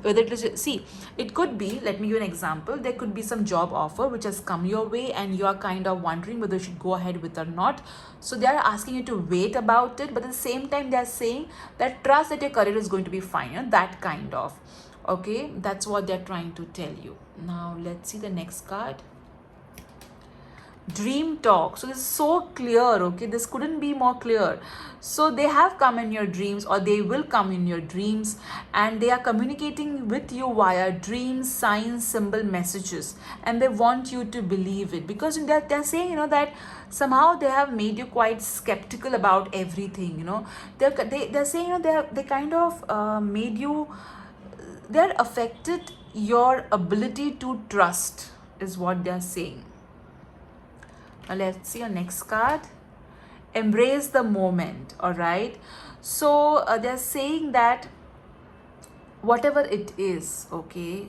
whether it is, see, it could be, let me give you an example, there could be some job offer which has come your way and you are kind of wondering whether you should go ahead with or not. So they are asking you to wait about it, but at the same time they are saying that trust that your career is going to be fine, you know, that kind of. Okay, that's what they're trying to tell you. Now let's see the next card. Dream talk. So this is so clear. Okay, this couldn't be more clear. So they have come in your dreams, or they will come in your dreams, and they are communicating with you via dreams, signs, symbol, messages, and they want you to believe it, because they're saying, you know, that somehow they have made you quite skeptical about everything. You know, they're saying, you know, they kind of made you, they're affected your ability to trust is what they're saying. Now let's see your next card. Embrace the moment. All right, so they're saying that whatever it is, okay,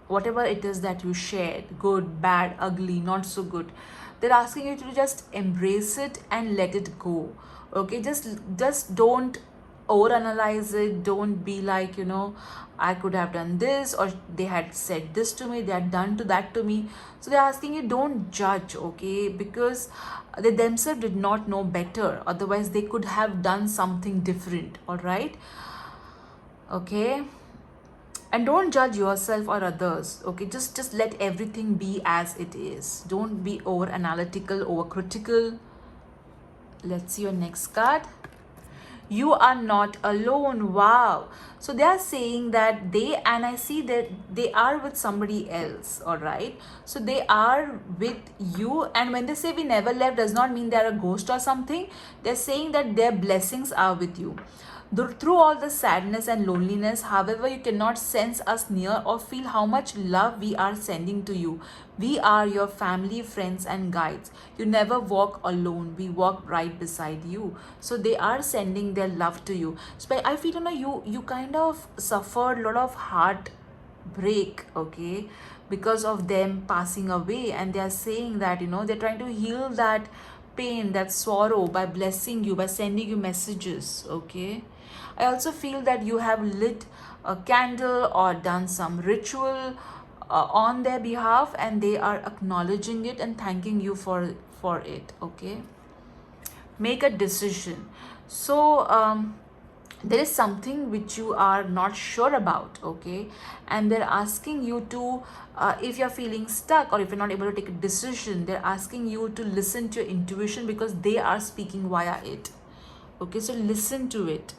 whatever it is that you shared, good, bad, ugly, not so good, they're asking you to just embrace it and let it go. Okay, just don't overanalyze it. Don't be like, you know, I could have done this, or they had said this to me, they had done to that to me. So they're asking you, don't judge, okay, because they themselves did not know better, otherwise they could have done something different. All right, Okay, and don't judge yourself or others. Okay, just let everything be as it is. Don't be over analytical, over critical. Let's see your next card. You are not alone. Wow. So they are saying that they, and I see that they are with somebody else. All right, so they are with you, and when they say we never left, does not mean they're a ghost or something. They're saying that their blessings are with you. Through all the sadness and loneliness, however, you cannot sense us near or feel how much love we are sending to you. We are your family, friends, and guides. You never walk alone. We walk right beside you. So they are sending their love to you. So I feel, you kind of suffered a lot of heartbreak, okay, because of them passing away, and they are saying that they're trying to heal that pain, that sorrow, by blessing you, by sending you messages. Okay, I also feel that you have lit a candle or done some ritual on their behalf, and they are acknowledging it and thanking you for it. Okay, make a decision. So there is something which you are not sure about. Okay, and they're asking you to, if you're feeling stuck or if you're not able to take a decision, they're asking you to listen to your intuition, because they are speaking via it. Okay, so listen to it.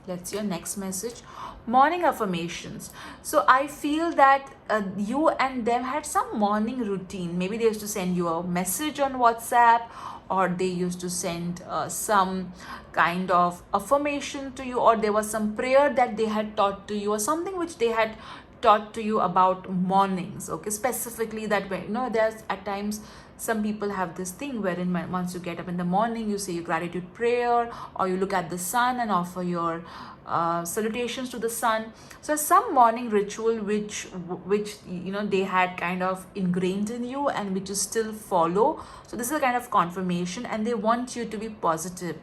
Let's see your next message. Morning affirmations. So I feel that you and them had some morning routine. Maybe they used to send you a message on WhatsApp, or they used to send some kind of affirmation to you, or there was some prayer that they had taught to you, or something which they had taught to you about mornings. Okay, specifically that way. There's at times some people have this thing wherein once you get up in the morning, you say your gratitude prayer, or you look at the sun and offer your salutations to the sun. So some morning ritual which they had kind of ingrained in you, and which you still follow. So this is a kind of confirmation, and they want you to be positive.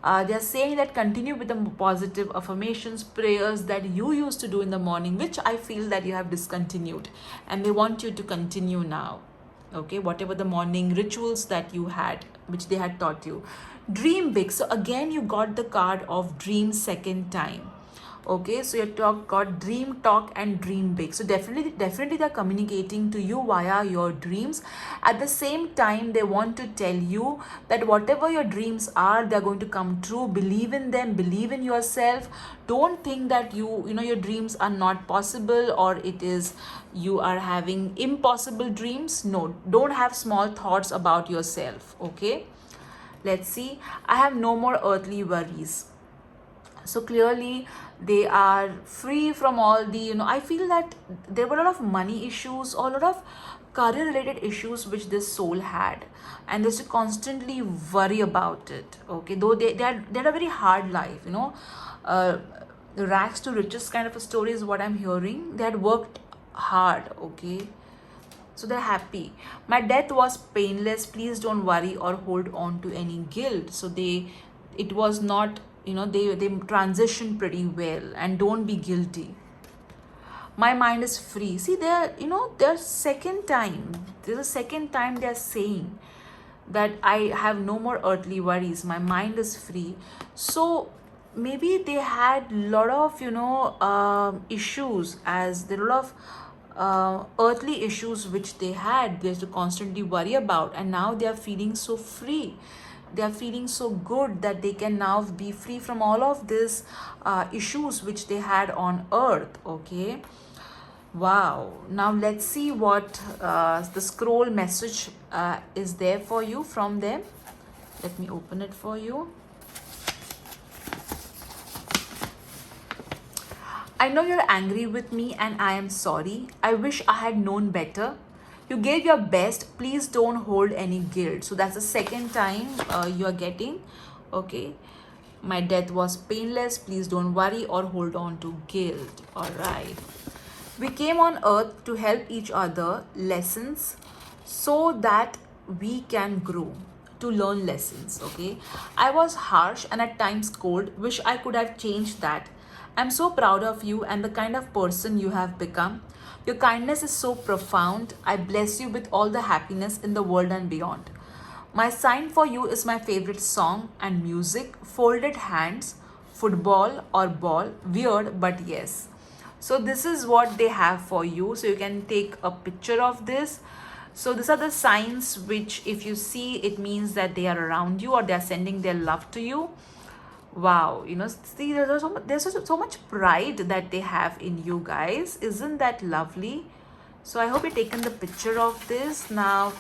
They are saying that continue with the positive affirmations, prayers that you used to do in the morning, which I feel that you have discontinued, and they want you to continue now. Okay, whatever the morning rituals that you had, which they had taught you. Dream big. So again, you got the card of dream second time. Okay, so your got dream talk and dream big. So definitely they're communicating to you via your dreams. At the same time, they want to tell you that whatever your dreams are, they're going to come true. Believe in them, believe in yourself. Don't think that your dreams are not possible, or it is you are having impossible dreams. No, don't have small thoughts about yourself. Okay, let's see. I have no more earthly worries. So clearly they are free from all the, I feel that there were a lot of money issues, or a lot of career related issues which this soul had, and they used to constantly worry about it. Okay, though they had a very hard life, the rags to riches kind of a story is what I'm hearing. They had worked hard. Okay, so they're happy. My death was painless. Please don't worry or hold on to any guilt. So it was not, they transitioned pretty well, and don't be guilty. My mind is free. See, they're second time. There's a second time they're saying that I have no more earthly worries. My mind is free. So maybe they had a lot of issues, as there are a lot of earthly issues which they used to constantly worry about, and now they are feeling so free. They are feeling so good that they can now be free from all of these issues which they had on earth. Okay, wow. Now let's see what the scroll message is there for you from them. Let me open it for you. I know you're angry with me, and I am sorry. I wish I had known better. You gave your best. Please don't hold any guilt. So that's the second time you are getting. Okay. My death was painless. Please don't worry or hold on to guilt. All right. We came on earth to help each other, lessons, so that we can grow, to learn lessons. Okay. I was harsh and at times cold. Wish I could have changed that. I'm so proud of you and the kind of person you have become. Your kindness is so profound. I bless you with all the happiness in the world and beyond. My sign for you is my favorite song and music, folded hands, football or ball. Weird, but yes. So this is what they have for you. So you can take a picture of this. So these are the signs which if you see, it means that they are around you or they are sending their love to you. Wow, see, there's so much pride that they have in you guys. Isn't that lovely? So I hope you've taken the picture of this. Now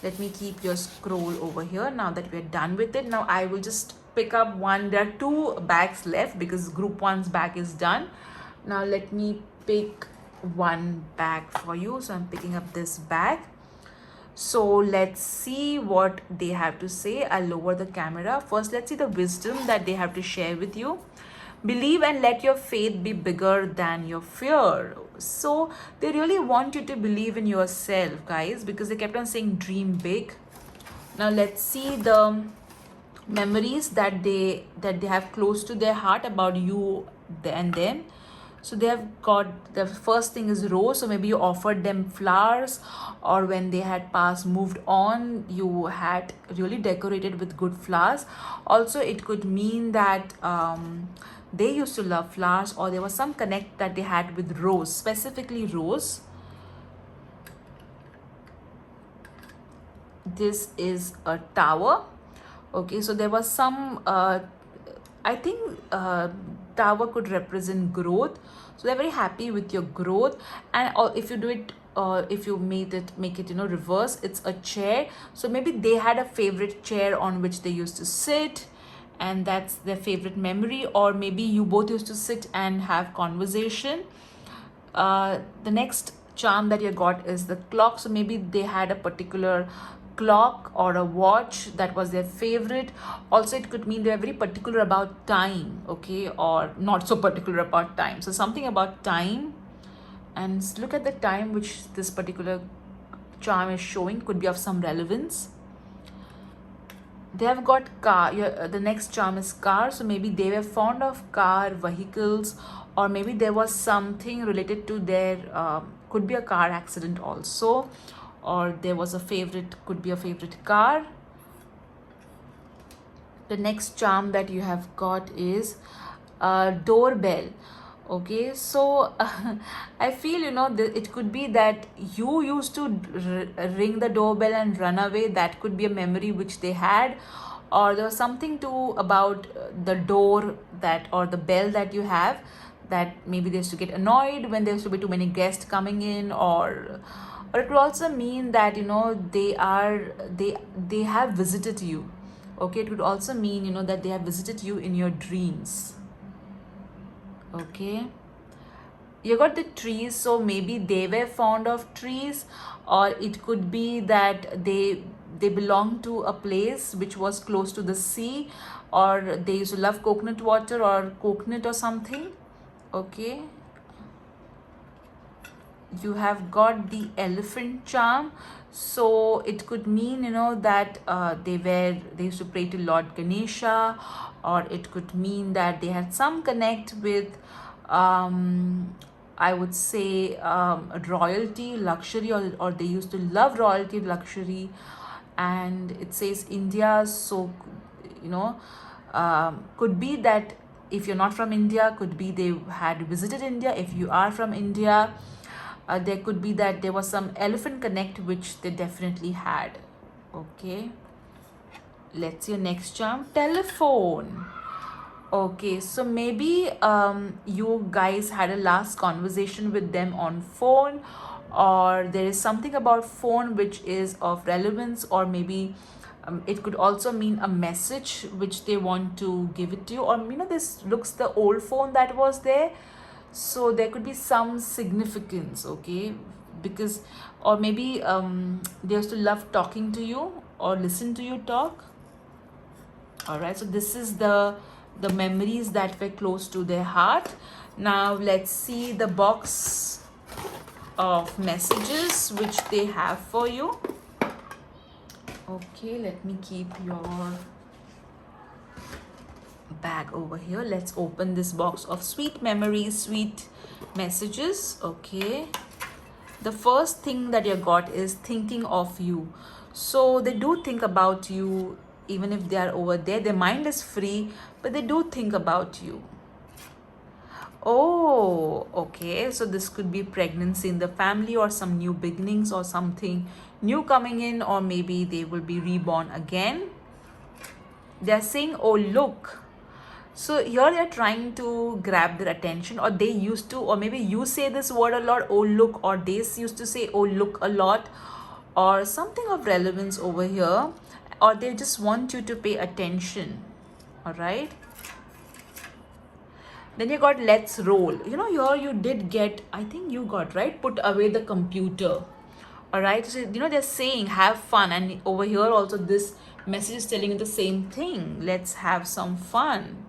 let me keep your scroll over here. Now that we're done with it, now I will just pick up one. There are two bags left because group one's bag is done. Now let me pick one bag for you. So I'm picking up this bag. So let's see what they have to say. I'll lower the camera. First, let's see the wisdom that they have to share with you. Believe and let your faith be bigger than your fear. So they really want you to believe in yourself, guys, because they kept on saying dream big. Now let's see the memories that they have close to their heart about you and them. So they have got, the first thing is rose. So maybe you offered them flowers, or when they had passed, moved on, you had really decorated with good flowers. Also, it could mean that they used to love flowers, or there was some connect that they had with rose, specifically rose. This is a tower. Okay, so there was some I think tower could represent growth. So they're very happy with your growth. And if you do it, if you make it reverse, it's a chair. So maybe they had a favorite chair on which they used to sit, and that's their favorite memory. Or maybe you both used to sit and have conversation. The next charm that you got is the clock. So maybe they had a particular clock or a watch that was their favorite. Also, it could mean they're very particular about time, okay, or not so particular about time. So something about time. And look at the time which this particular charm is showing, could be of some relevance. They have got car. The next charm is car. So maybe they were fond of car, vehicles, or maybe there was something related to their could be a car accident also, or there was a favorite, could be a favorite car. The next charm that you have got is doorbell. Okay, so I feel it could be that you used to ring the doorbell and run away. That could be a memory which they had, or there was something about the door that, or the bell that you have, that maybe they used to get annoyed when there used to be too many guests coming in, or it could also mean that they have visited you. Okay, it could also mean that they have visited you in your dreams. Okay, you got the trees. So maybe they were fond of trees, or it could be that they belong to a place which was close to the sea, or they used to love coconut water or coconut or something. Okay, you have got the elephant charm. So it could mean that they used to pray to Lord Ganesha, or it could mean that they had some connect with I would say royalty, luxury, or they used to love royalty, luxury. And it says India. So could be that if you're not from India, could be they had visited India. If you are from India, there could be that there was some elephant connect which they definitely had. Okay, let's see your next charm, telephone. Okay, so maybe you guys had a last conversation with them on phone, or there is something about phone which is of relevance, or maybe it could also mean a message which they want to give it to you, or this looks the old phone that was there. So there could be some significance, okay, because, or maybe they used to love talking to you or listen to you talk. All right, so this is the memories that were close to their heart. Now let's see the box of messages which they have for you. Okay, let me keep your bag over here. Let's open this box of sweet memories, sweet messages. Okay, the first thing that you got is thinking of you. So they do think about you even if they are over there, their mind is free, but they do think about you. Oh, okay. So this could be pregnancy in the family, or some new beginnings, or something new coming in, or maybe they will be reborn again. They're saying, oh, look. So here they're trying to grab their attention, or they used to, or maybe you say this word a lot, oh, look, or they used to say, oh, look, a lot, or something of relevance over here, or they just want you to pay attention. All right. Then you got let's roll. Here you did get, I think you got, right, put away the computer. All right. So, they're saying have fun. And over here also, this message is telling you the same thing. Let's have some fun.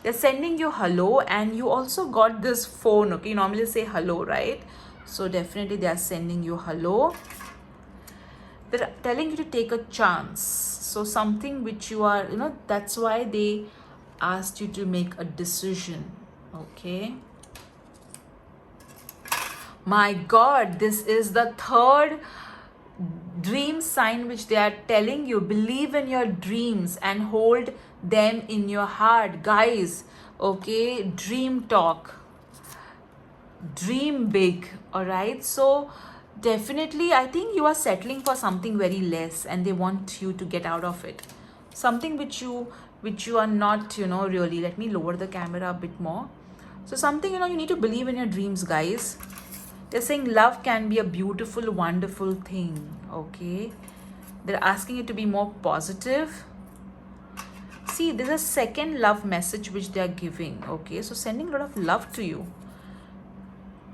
They're sending you hello, and you also got this phone. Okay. You normally say hello, right? So definitely they are sending you hello. They're telling you to take a chance. So something which you are, that's why they asked you to make a decision. Okay. My God, this is the third dream sign which they are telling you. Believe in your dreams and hold them in your heart, guys. Okay, dream talk, dream big. All right. So definitely I think you are settling for something very less, and they want you to get out of it, something which you are not, really. Let me lower the camera a bit more. So something, you need to believe in your dreams, guys. They're saying love can be a beautiful, wonderful thing. Okay. They're asking you to be more positive. See, there's a second love message which they are giving. Okay. So sending a lot of love to you.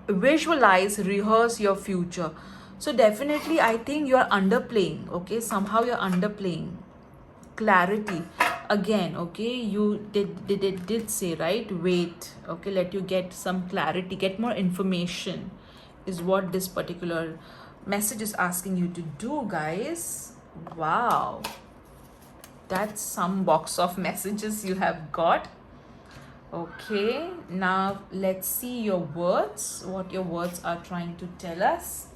Visualize, rehearse your future. So definitely I think you're underplaying. Okay. Somehow you're underplaying. Clarity. Again, okay, you did say, right, wait. Okay, let you get some clarity, get more information, is what this particular message is asking you to do, guys. Wow, that's some box of messages you have got. Okay, now let's see your words, what your words are trying to tell us.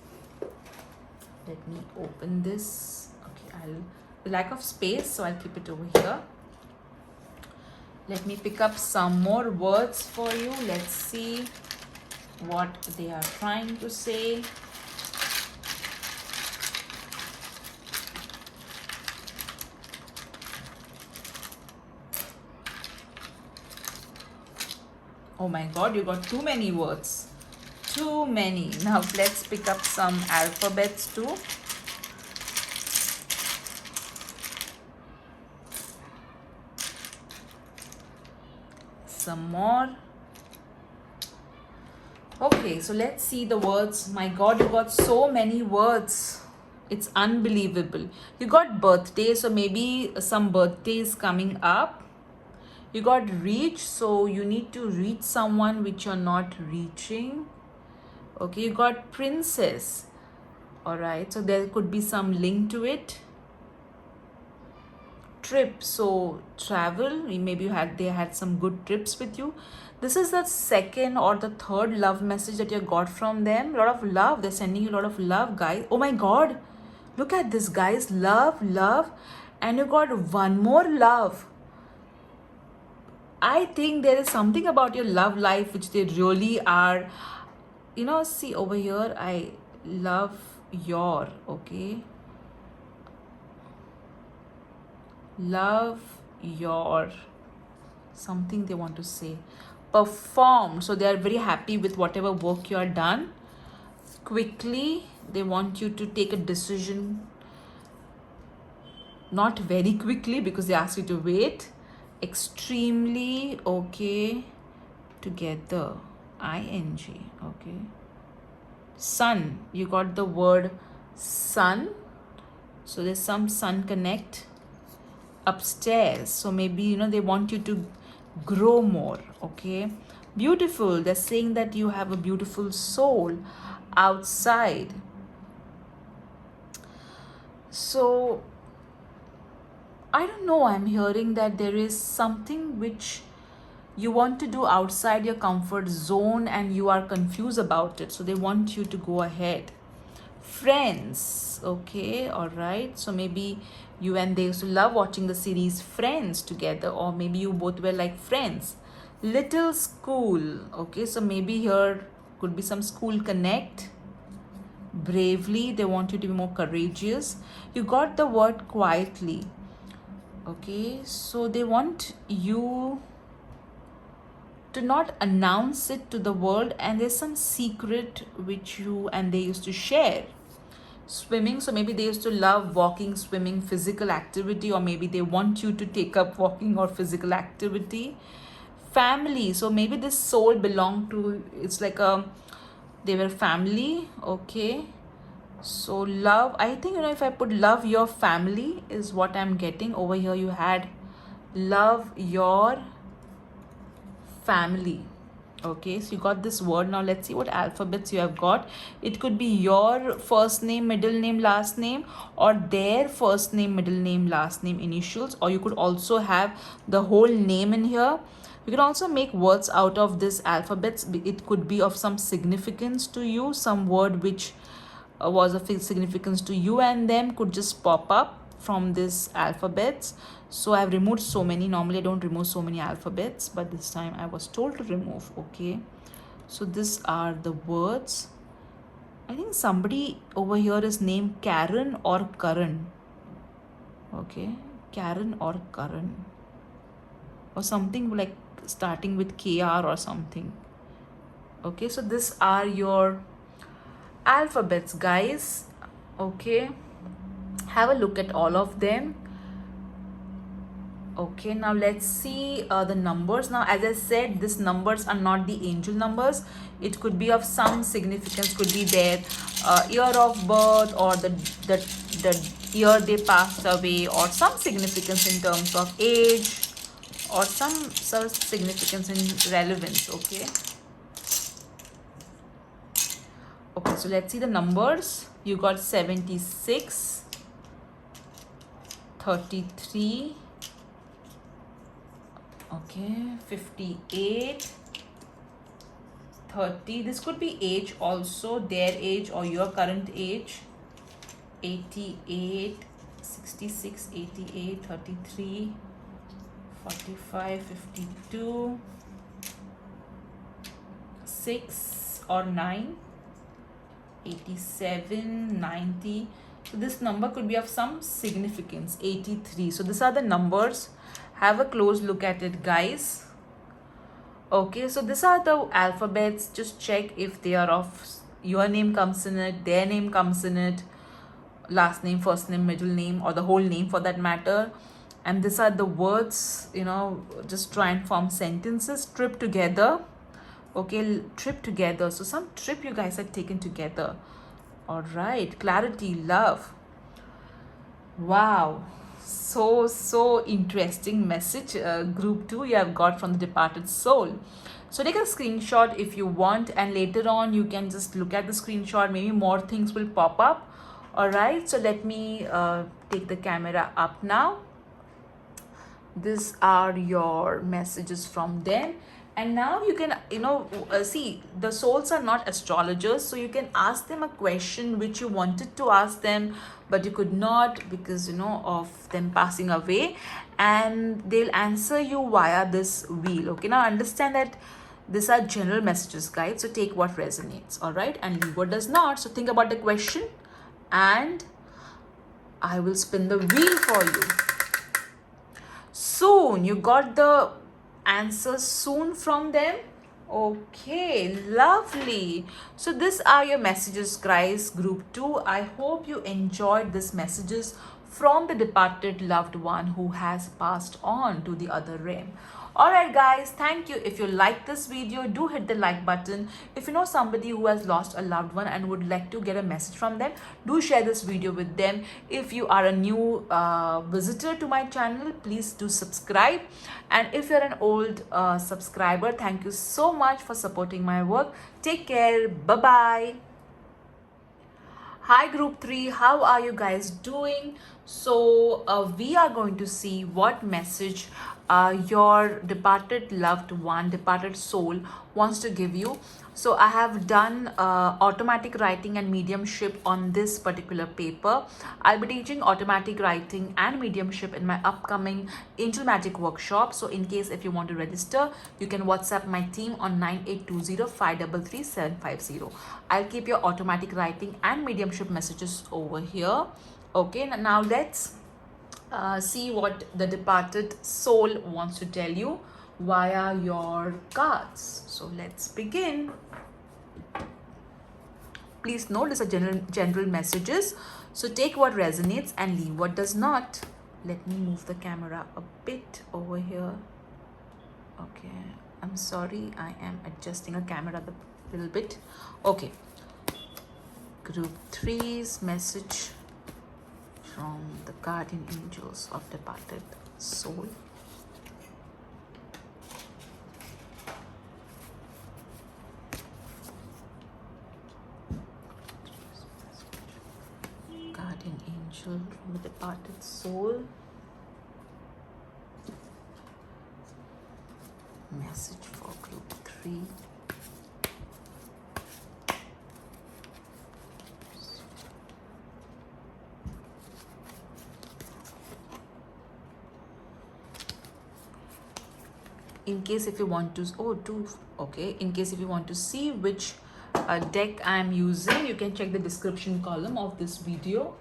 Let me open this. Okay, lack of space, so I'll keep it over here. Let me pick up some more words for you. Let's see what they are trying to say. Oh my God, you got too many words. Too many. Now let's pick up some alphabets too. Some more. Okay, so let's see the words. My God, you got so many words. It's unbelievable. You got birthday, so maybe some birthdays coming up. You got reach, so you need to reach someone which you're not reaching. Okay, you got princess. All right, so there could be some link to it. Trip, so travel, maybe they had some good trips with you. This is the second or the third love message that you got from them. A lot of love. They're sending you a lot of love, guys. Oh my God, look at this, guys. Love, and you got one more love. I think there is something about your love life which they really are, see over here, I love your, okay, love your, something they want to say. Perform, so they are very happy with whatever work you are done. Quickly, they want you to take a decision, not very quickly because they ask you to wait. Extremely, okay, together, ing, okay. Sun, you got the word sun, so there's some sun connect. Upstairs, so maybe they want you to grow more. Okay, beautiful, they're saying that you have a beautiful soul outside. So I don't know, I'm hearing that there is something which you want to do outside your comfort zone and you are confused about it, so they want you to go ahead. Friends, okay, all right, so maybe You and they used to love watching the series Friends together, or maybe you both were like friends. Little school. Okay, so maybe here could be some school connect. Bravely, they want you to be more courageous. You got the word quietly. Okay, so they want you to not announce it to the world, and there's some secret which you and they used to share. Swimming, so maybe they used to love walking, swimming, physical activity, or maybe they want you to take up walking or physical activity. Family, so maybe this soul belonged to, it's like a, they were family. Okay, so love, I think, if I put love your family is what I'm getting over here. You had love your family. Okay, so you got this word. Now let's see what alphabets you have got. It could be your first name, middle name, last name, or their first name, middle name, last name, initials, or you could also have the whole name in here. You can also make words out of this alphabets. It could be of some significance to you, some word which was of significance to you and them could just pop up from this alphabets. So I've removed so many. Normally I don't remove so many alphabets, but this time I was told to remove. Okay, so these are the words. I think somebody over here is named Karen or Karan. Okay, Karen or Karan, or something like starting with KR or something. Okay, so these are your alphabets, guys. Okay, have a look at all of them. Okay, now let's see the numbers. Now, as I said, these numbers are not the angel numbers. It could be of some significance, could be their year of birth, or the year they passed away, or some significance in terms of age, or some significance in relevance. Okay, okay, so let's see the numbers. You got 76, 33, okay, 58, 30. This could be age also, their age or your current age. 88, 66, 88, 33, 45, 52, 6 or 9, 87, 90. So this number could be of some significance. 83. So these are the numbers. Have a close look at it, guys. Okay, so these are the alphabets. Just check if they are of, your name comes in it, their name comes in it, last name, first name, middle name, or the whole name for that matter. And these are the words, just try and form sentences. Trip together. Okay, trip together. So some trip you guys had taken together. All right, clarity, love. Wow, so interesting message. Group 2 you have got from the departed soul. So take a screenshot if you want, and later on you can just look at the screenshot. Maybe more things will pop up. All right, so let me take the camera up now. These are your messages from them. And now you can, see, the souls are not astrologers, so you can ask them a question which you wanted to ask them, but you could not because, of them passing away, and they'll answer you via this wheel. Okay, now understand that these are general messages, guys, so take what resonates, all right, and leave what does not. So think about the question, and I will spin the wheel for you. Soon, you got the answers soon from them. Okay, lovely. So these are your messages, guys, group 2. I hope you enjoyed these messages from the departed loved one who has passed on to the other realm. Alright guys, thank you. If you like this video, do hit the like button. If you know somebody who has lost a loved one and would like to get a message from them, do share this video with them. If you are a new visitor to my channel, please do subscribe. And if you're an old subscriber, thank you so much for supporting my work. Take care. Bye-bye. Hi group 3, how are you guys doing? So we are going to see what message your departed loved one, departed soul wants to give you. So I have done automatic writing and mediumship on this particular paper. I'll be teaching automatic writing and mediumship in my upcoming Angel Magic workshop. So in case if you want to register, you can WhatsApp my team on 9820533750. I'll keep your automatic writing and mediumship messages over here. Okay, now let's see what the departed soul wants to tell you via your cards. So let's begin. Please note these are general messages, so take what resonates and leave what does not. Let me move the camera a bit over here. Okay, I'm sorry, I am adjusting a camera a little bit. Okay, group 3's message from the guardian angels of departed soul. Guardian angel from the departed soul. Message for group 3. In case if you want to, in case if you want to see which deck I am using, you can check the description column of this video.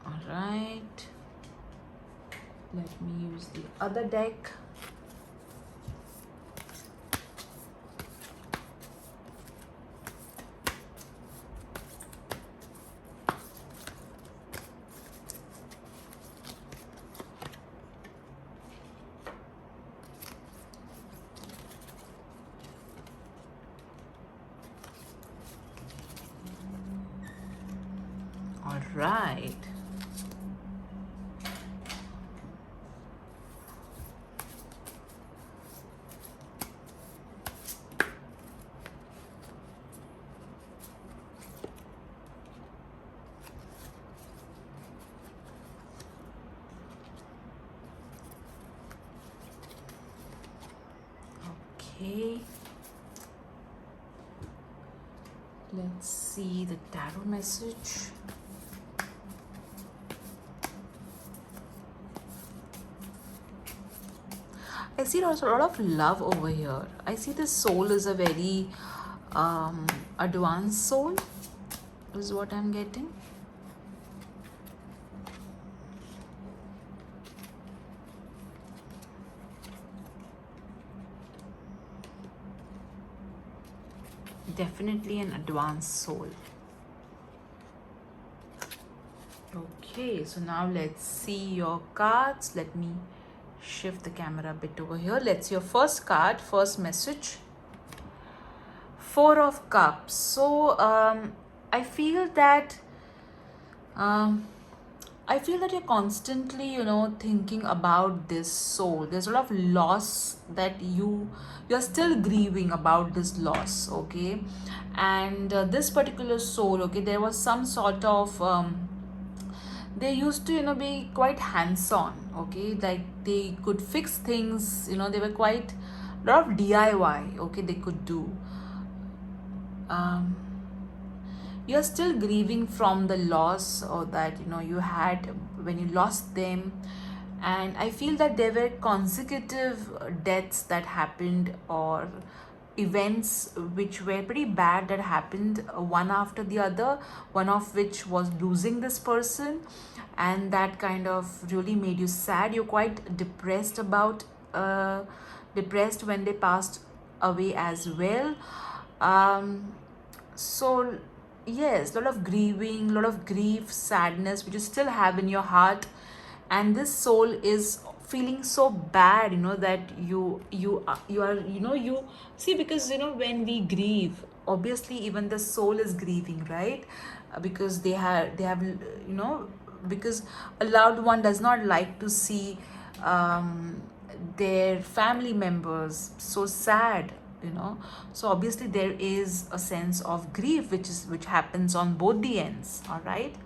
All right, let me use the other deck. All right. Okay. Let's see the tarot message. I see there's a lot of love over here. I see the soul is a very advanced soul, is what I'm getting. Definitely an advanced soul. Okay, so now let's see your cards. Let me shift the camera a bit over here. Let's see your first card, first message. 4 of Cups. So I feel that you're constantly, thinking about this soul. There's a lot of loss that you're still grieving about this loss. Okay, and this particular soul, okay, there was some sort of they used to be quite hands-on. Okay, like they could fix things. They were quite a lot of DIY. Okay, they could do. You're still grieving from the loss or that you had when you lost them, and I feel that there were consecutive deaths that happened, or events which were pretty bad that happened one after the other, one of which was losing this person, and that kind of really made you sad. You're quite depressed when they passed away as well. So yes, a lot of grieving, a lot of grief, sadness which you still have in your heart, and this soul is feeling so bad, that you are, you see, because when we grieve, obviously even the soul is grieving, right? Because they have because a loved one does not like to see their family members so sad. So obviously there is a sense of grief which happens on both the ends. All right,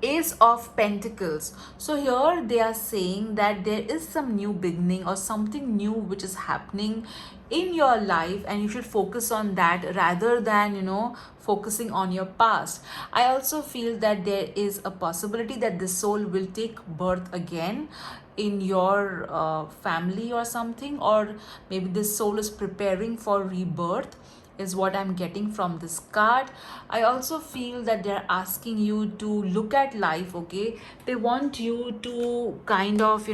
Ace of Pentacles. So here they are saying that there is some new beginning or something new which is happening in your life, and you should focus on that rather than, focusing on your past. I also feel that there is a possibility that the soul will take birth again in your family or something, or maybe this soul is preparing for rebirth, is what I'm getting from this card. I also feel that they're asking you to look at life, okay? They want you to kind of,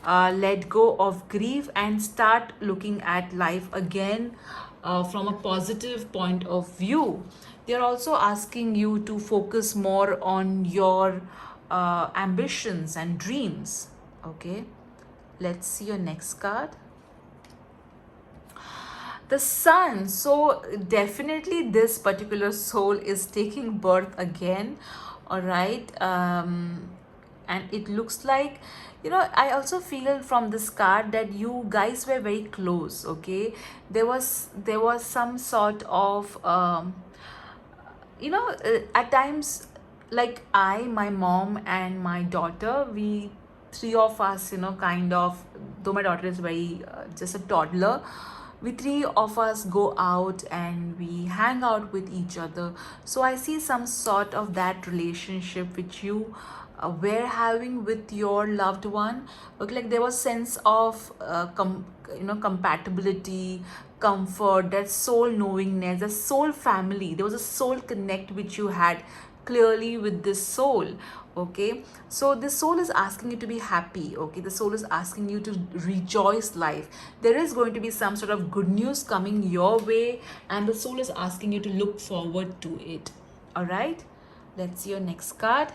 let go of grief and start looking at life again from a positive point of view. They're also asking you to focus more on your ambitions and dreams, okay? Let's see your next card. The Sun. So definitely this particular soul is taking birth again. All right. And it looks like, I also feel from this card that you guys were very close. Okay, there was some sort of at times, like my mom and my daughter, we three of us, kind of, though my daughter is very just a toddler, we three of us go out and we hang out with each other. So I see some sort of that relationship which you were having with your loved one. Okay, like there was sense of compatibility, comfort, that soul knowingness, the soul family. There was a soul connect which you had clearly with this soul. Okay, so the soul is asking you to be happy. Okay, the soul is asking you to rejoice life. There is going to be some sort of good news coming your way, and the soul is asking you to look forward to it. All right, let's see your next card.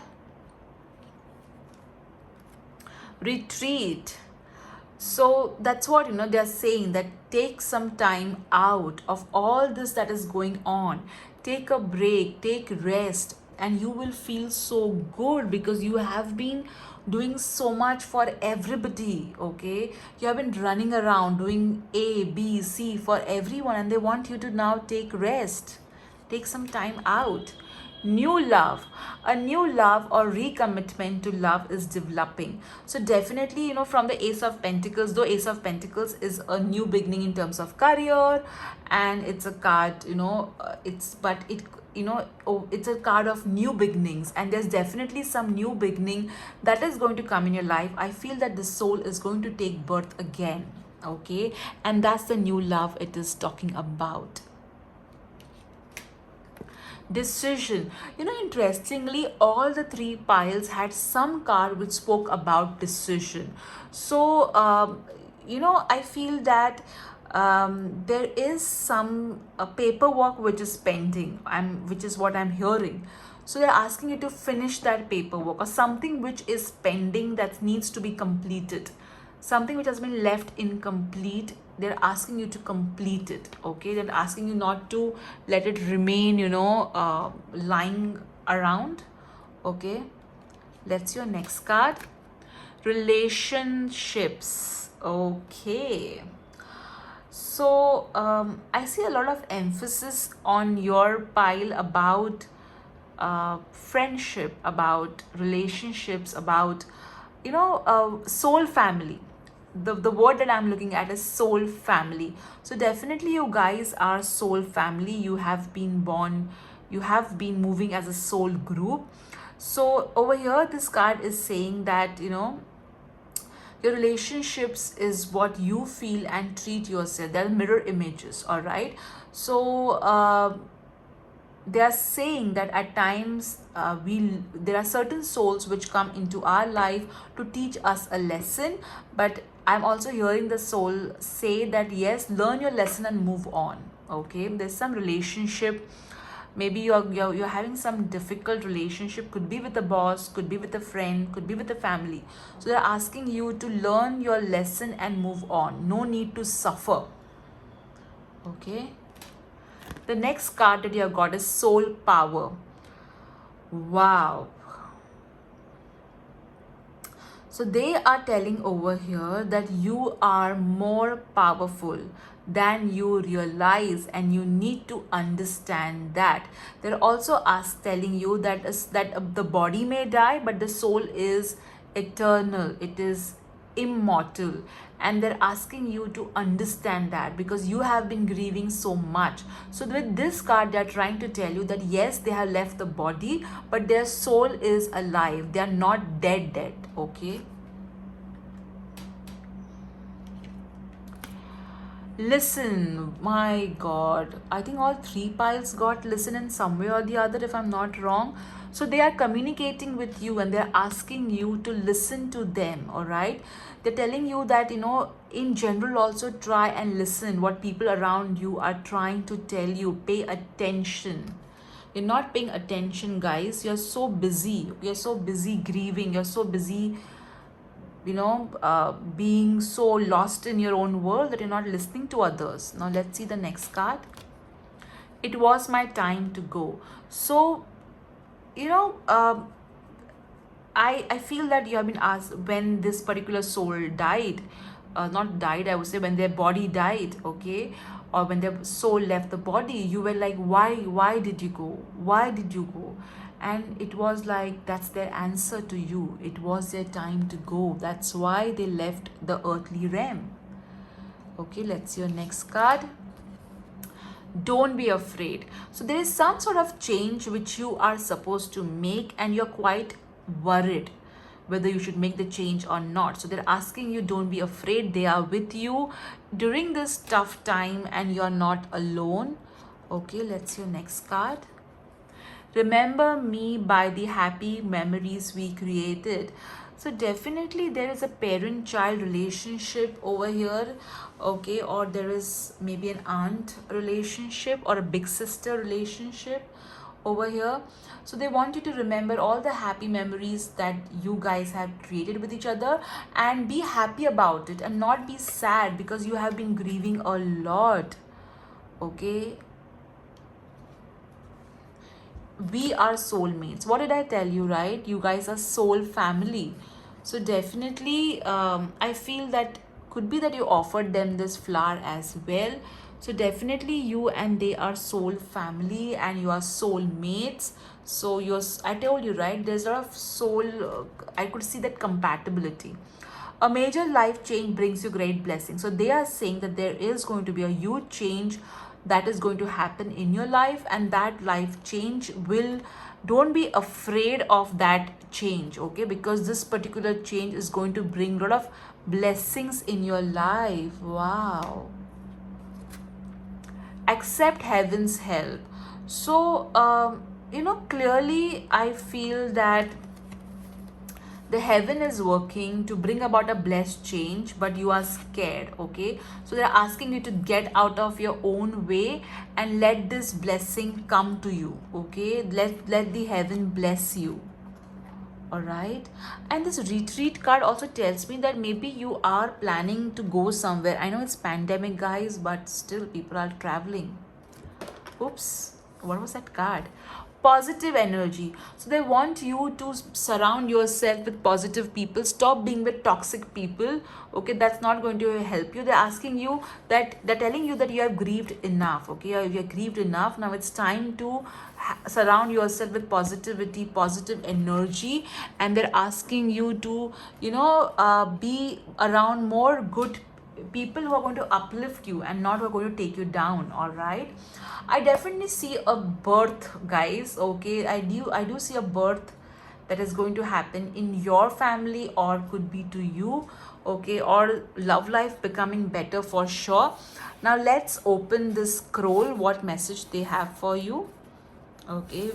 Retreat. So that's what, they're saying, that take some time out of all this that is going on. Take a break, take rest, and you will feel so good because you have been doing so much for everybody. Okay, you have been running around doing A, B, C for everyone, and they want you to now take rest, take some time out. New love, a new love or recommitment to love is developing. So definitely, from the Ace of Pentacles, though Ace of Pentacles is a new beginning in terms of career, and it's a card, it's a card of new beginnings, and there's definitely some new beginning that is going to come in your life. I feel that the soul is going to take birth again. Okay, and that's the new love it is talking about. Decision. Interestingly, all the three piles had some card which spoke about decision. So I feel that there is some paperwork which is pending, which is what I'm hearing. So they're asking you to finish that paperwork, or something which is pending that needs to be completed, something which has been left incomplete. They're asking you to complete it. Okay, they're asking you not to let it remain, lying around. Okay, let's see your next card. Relationships. Okay, so I see a lot of emphasis on your pile about friendship, about relationships, about soul family. The word that I'm looking at is soul family. So definitely you guys are soul family. You have been born, you have been moving as a soul group. So over here this card is saying that your relationships is what you feel and treat yourself. They're mirror images. All right, so they are saying that at times there are certain souls which come into our life to teach us a lesson, but I'm also hearing the soul say that yes, learn your lesson and move on. Okay, there's some relationship, maybe you're having some difficult relationship, could be with a boss, could be with a friend, could be with a family. So they're asking you to learn your lesson and move on. No need to suffer. Okay, the next card that you have got is Soul Power. Wow. So they are telling over here that you are more powerful than you realize, and you need to understand that. They're also telling you that the body may die, but the soul is eternal. It is immortal, and they're asking you to understand that because you have been grieving so much. So with this card, they're trying to tell you that yes, they have left the body, but their soul is alive. They are not dead. Okay, listen. My god, I think all three piles got listen in some way or the other, if I'm not wrong. So they are communicating with you and they're asking you to listen to them. All right, they're telling you that, in general, also try and listen what people around you are trying to tell you. Pay attention. You're not paying attention, guys. You're so busy. You're so busy grieving. You're so busy, being so lost in your own world that you're not listening to others. Now let's see the next card. It was my time to go. So, you know, I feel that you have been asked when this particular soul died, not died, I would say when their body died, okay, or when their soul left the body, you were like, why did you go? Why did you go? And it was like, that's their answer to you. It was their time to go. That's why they left the earthly realm. Okay, let's see your next card. Don't be afraid. So there is some sort of change which you are supposed to make, and you're quite worried whether you should make the change or not. So they're asking you, don't be afraid. They are with you during this tough time and you're not alone. Okay, let's see your next card. Remember me by the happy memories we created. So definitely there is a parent-child relationship over here, okay, or there is maybe an aunt relationship or a big sister relationship over here. So they want you to remember all the happy memories that you guys have created with each other and be happy about it and not be sad because you have been grieving a lot, okay. We are soulmates. What did I tell you, right? You guys are soul family. So definitely, I feel that could be that you offered them this flower as well. So definitely you and they are soul family and you are soulmates. So I told you, right, there's a lot of soul, I could see that compatibility. A major life change brings you great blessings. So they are saying that there is going to be a huge change that is going to happen in your life, and that life change will, don't be afraid of that change, okay, because this particular change is going to bring a lot of blessings in your life. Wow. Accept heaven's help. So clearly I feel that the heaven is working to bring about a blessed change, but you are scared, okay. So they're asking you to get out of your own way and let this blessing come to you, okay. Let the heaven bless you. All right. And this retreat card also tells me that maybe you are planning to go somewhere. I know it's pandemic, guys, but still people are traveling. Oops, what was that card? Positive energy. So they want you to surround yourself with positive people. Stop being with toxic people, okay. That's not going to help you. They're asking you that, they're telling you that you have grieved enough, okay. You have grieved enough. Now it's time to surround yourself with positivity, positive energy, and they're asking you to be around more good people who are going to uplift you and not who are going to take you down. All right, I definitely see a birth, guys, okay. I do see a birth that is going to happen in your family, or could be to you, okay, or love life becoming better for sure. Now let's open this scroll, what message they have for you, okay.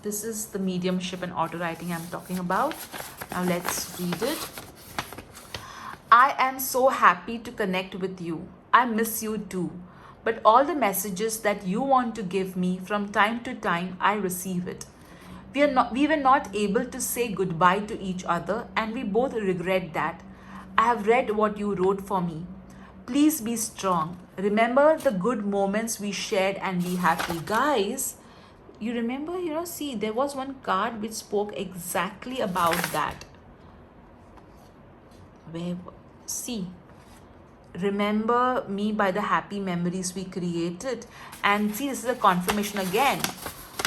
This is the mediumship and auto writing I'm talking about. Now let's read it. I am so happy to connect with you. I miss you too. But all the messages that you want to give me from time to time, I receive it. We were not able to say goodbye to each other, and we both regret that. I have read what you wrote for me. Please be strong. Remember the good moments we shared and be happy. Guys, you remember, see, there was one card which spoke exactly about that. where, see, remember me by the happy memories we created. And see, this is a confirmation again.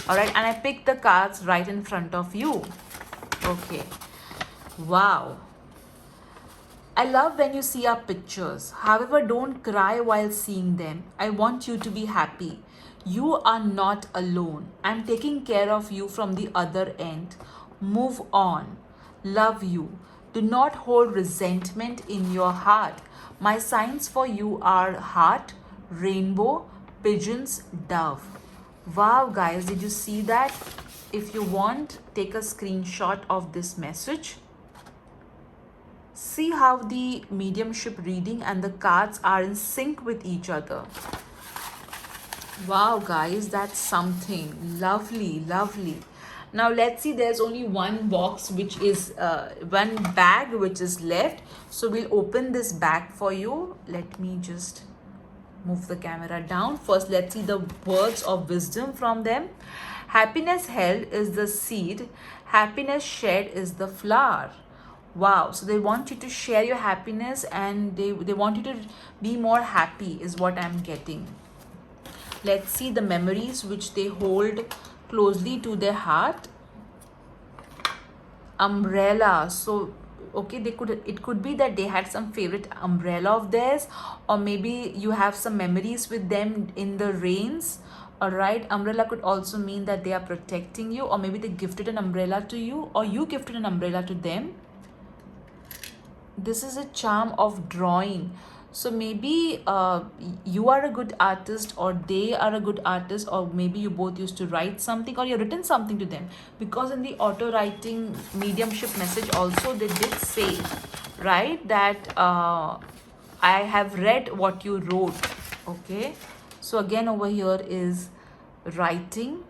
All right, and I picked the cards right in front of you. Okay, wow. I love when you see our pictures. However, don't cry while seeing them. I want you to be happy. You are not alone. I'm taking care of you from the other end. Move on. Love you. Do not hold resentment in your heart. My signs for you are heart, rainbow, pigeons, dove. Wow, guys, did you see that? If you want, take a screenshot of this message. See how the mediumship reading and the cards are in sync with each other. Wow, guys, that's something lovely, lovely. Now let's see, there's only one box which is one bag which is left. So we'll open this bag for you. Let me just move the camera down. First, let's see the words of wisdom from them. Happiness held is the seed. Happiness shared is the flower. Wow, so they want you to share your happiness, and they want you to be more happy is what I'm getting. Let's see the memories which they hold closely to their heart. Umbrella. So okay, it could be that they had some favorite umbrella of theirs, or maybe you have some memories with them in the rains. All right, umbrella could also mean that they are protecting you, or maybe they gifted an umbrella to you, or you gifted an umbrella to them. This is a charm of drawing. So maybe you are a good artist, or they are a good artist, or maybe you both used to write something, or you've written something to them, because in the auto writing mediumship message also they did say, right, that I have read what you wrote. Okay, so again over here is writing.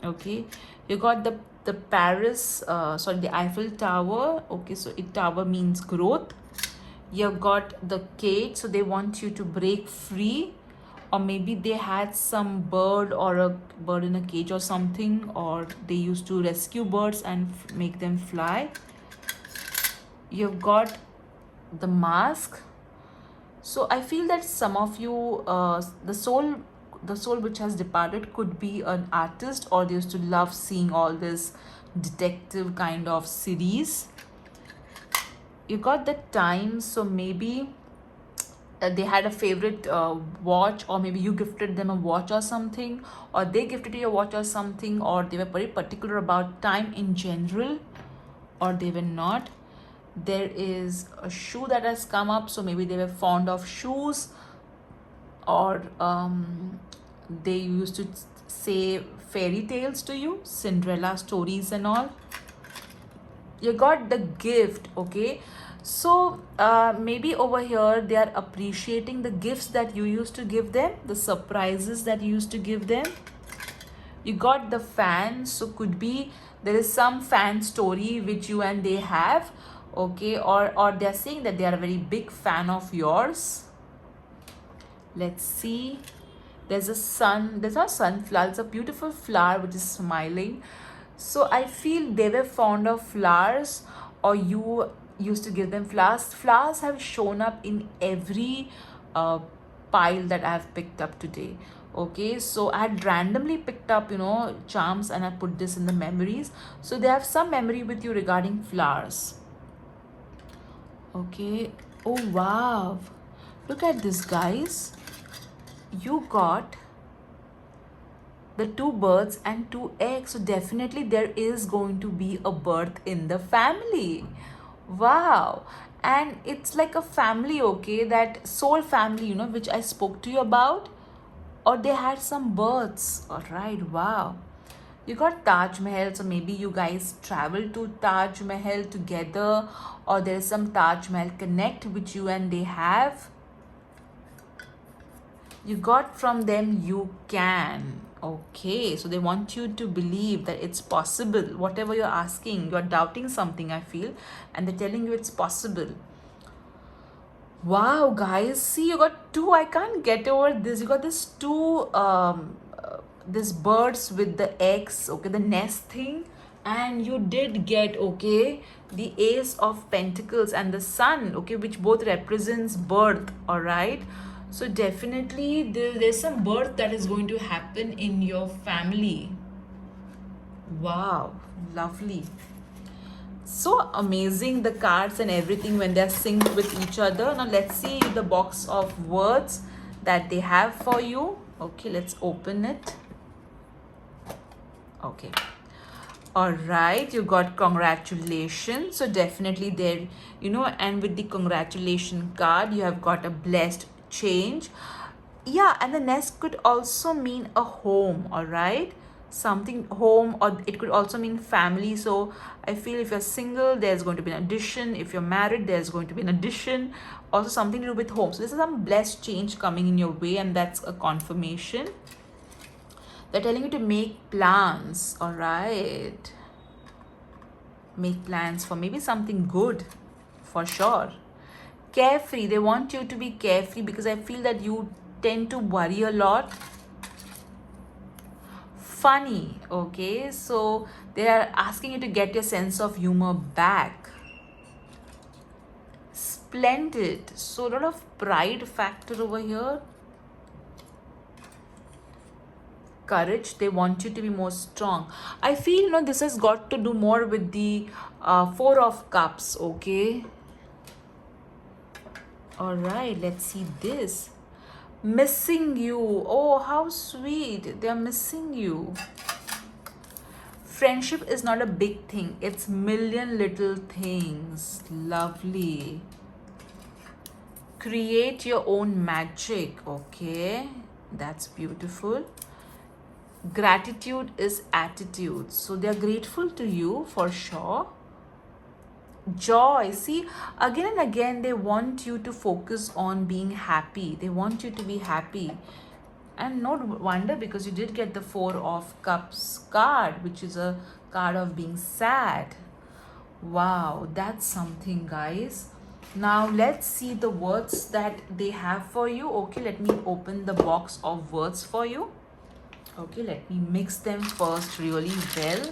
Okay, you got the Paris, the Eiffel Tower. Okay, so tower means growth. You've got the cage, so they want you to break free, or maybe they had some bird, or a bird in a cage or something, or they used to rescue birds and make them fly. You've got the mask. So I feel that some of you, the soul which has departed could be an artist, or they used to love seeing all this detective kind of series. You got the time, so maybe they had a favorite watch, or maybe you gifted them a watch or something, or they gifted you a watch or something, or they were very particular about time in general, or they were not. There is a shoe that has come up, so maybe they were fond of shoes, or they used to say fairy tales to you, Cinderella stories and all. You got the gift. Okay, so maybe over here they are appreciating the gifts that you used to give them, the surprises that you used to give them. You got the fan, so could be there is some fan story which you and they have. Okay, or they're saying that they are a very big fan of yours. Let's see, there's a sun, there's a sunflower, it's a beautiful flower which is smiling. So I feel they were fond of flowers, or you used to give them flowers. Flowers have shown up in every pile that I have picked up today. Okay, so I had randomly picked up charms, and I put this in the memories, so they have some memory with you regarding flowers. Okay, oh wow, look at this, guys. You got the 2 birds and 2 eggs, so definitely there is going to be a birth in the family. Wow, and it's like a family, okay, that soul family, which I spoke to you about, or they had some births. All right, wow. You got Taj Mahal, so maybe you guys travel to Taj Mahal together, or there's some Taj Mahal connect which you and they have. You got from them you can. Okay, so they want you to believe that it's possible. Whatever you're asking, you're doubting something, I feel, and they're telling you it's possible. Wow, guys, see, you got 2. I can't get over this. You got this 2 this birds with the eggs. Okay, the nest thing, And you did get, okay, the Ace of Pentacles and the Sun, okay, which both represents birth. All right, so definitely there's some birth that is going to happen in your family. Wow, lovely. So amazing, the cards and everything when they're synced with each other. Now let's see the box of words that they have for you. Okay, let's open it. Okay, all right, you got congratulations. So definitely there, you know, and with the congratulation card you have got a blessed change. Yeah, and the nest could also mean a home. All right, something home, or it could also mean family. So I feel if you're single, there's going to be an addition. If you're married, there's going to be an addition. Also something to do with home. So this is some blessed change coming in your way, and that's a confirmation. They're telling you to make plans. All right, make plans for maybe something good, for sure. Carefree, they want you to be carefree because I feel that you tend to worry a lot. Funny, okay, so they are asking you to get your sense of humor back. Splendid, so a lot of pride factor over here. Courage, they want you to be more strong. I feel, you know, this has got to do more with the Four of Cups, okay. All right, let's see this. Missing you. Oh, how sweet. They're missing you. Friendship is not a big thing, it's million little things. Lovely. Create your own magic. Okay, that's beautiful. Gratitude is attitude, so they're grateful to you for sure. Joy, see, again and again they want you to focus on being happy. They want you to be happy, and no wonder, because you did get the Four of Cups card, which is a card of being sad. Wow, that's something, guys. Now let's see the words that they have for you. Okay, let me open the box of words for you. Okay, let me mix them first really well.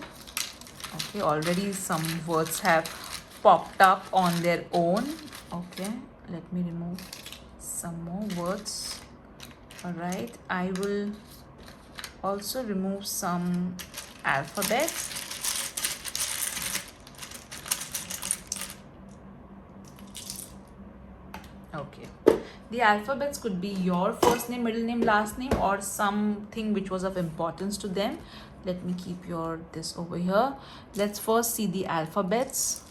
Okay, already some words have popped up on their own. Okay, let me remove some more words. All right, I will also remove some alphabets. Okay, the alphabets could be your first name, middle name, last name, or something which was of importance to them. Let me keep your this over here. Let's first see the alphabets.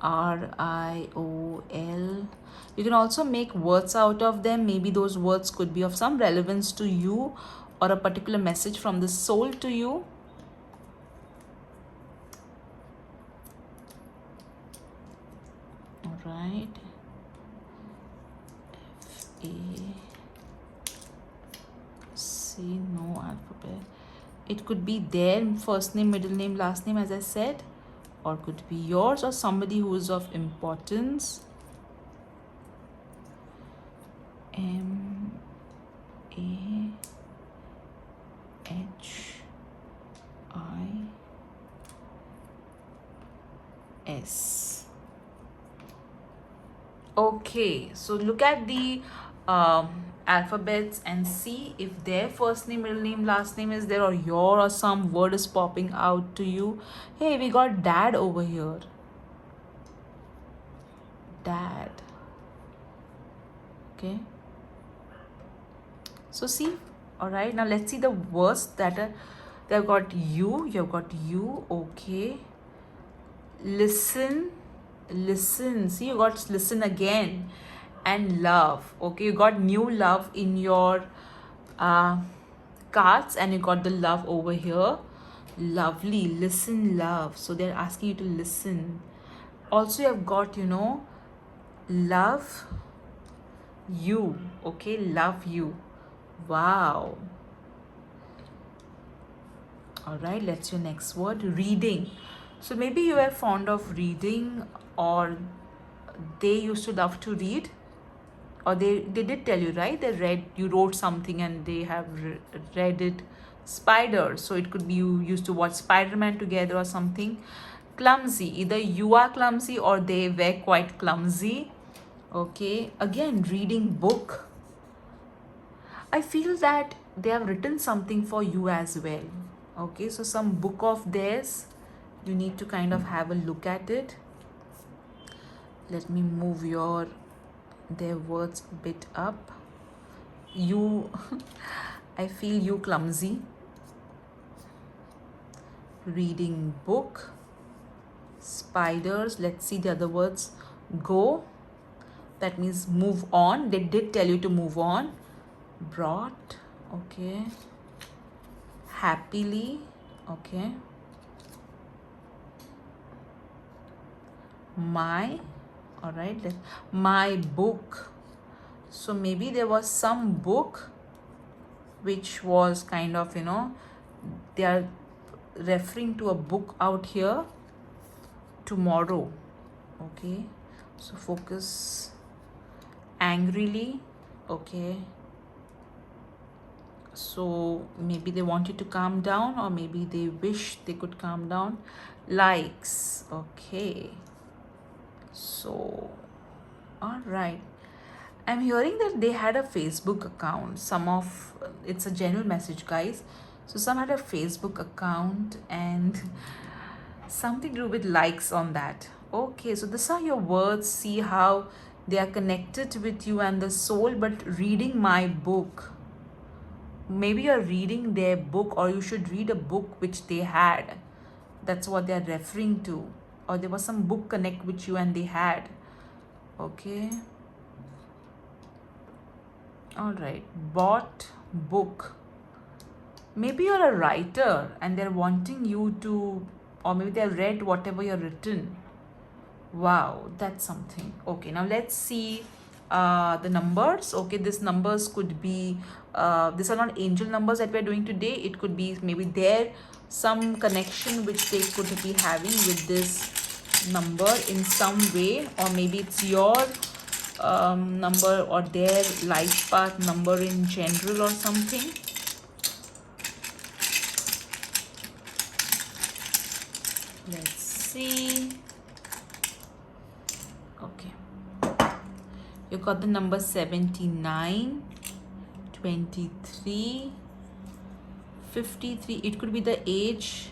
RIOL. You can also make words out of them. Maybe those words could be of some relevance to you, or a particular message from the soul to you. All right. FAC, no alphabet. It could be their first name, middle name, last name, as I said, or could be yours or somebody who is of importance. MAHIS. Okay, so look at the alphabets and see if their first name, middle name, last name is there, or your, or some word is popping out to you. Hey, we got dad over here. Dad. Okay, so see. All right, now let's see the words that are, they've got you, you've got you. Okay, listen, listen, see, you got listen again, and love. Okay, you got new love in your cards, and you got the love over here. Lovely, listen, love. So they're asking you to listen. Also, you have got, you know, love you. Okay, love you. Wow. All right, let's your next word. Reading. So maybe you are fond of reading, or they used to love to read, or they did tell you, right? They read, you wrote something and they have read it Spider, so it could be you used to watch Spider-Man together or something. Clumsy, either you are clumsy or they were quite clumsy. Okay, again, reading book. I feel that they have written something for you as well. Okay, so some book of theirs, you need to kind of have a look at it. Let me move their words a bit up. You, I feel you clumsy. Reading book. Spiders, let's see the other words. Go, that means move on. They did tell you to move on. Brought, okay. Happily, okay. My, all right, my book. So maybe there was some book which was kind of, they are referring to a book out here. Tomorrow, okay. So focus. Angrily, okay. So maybe they want you to calm down, or maybe they wish they could calm down. Likes, okay. So, all right. I'm hearing that they had a Facebook account. It's a genuine message, guys. So some had a Facebook account and something to do with likes on that. Okay, so these are your words. See how they are connected with you and the soul. But reading my book, maybe you're reading their book, or you should read a book which they had. That's what they're referring to. Or there was some book connect with you and they had. Okay. All right. Bought book. Maybe you're a writer and they're wanting you to, or maybe they've read whatever you've written. Wow, that's something. Okay, now let's see the numbers. Okay, these numbers could be, these are not angel numbers that we're doing today. It could be maybe there some connection which they could be having with this number in some way, or maybe it's your number or their life path number in general or something. Let's see. Okay, you got the number 79, 23, 53. It could be the age,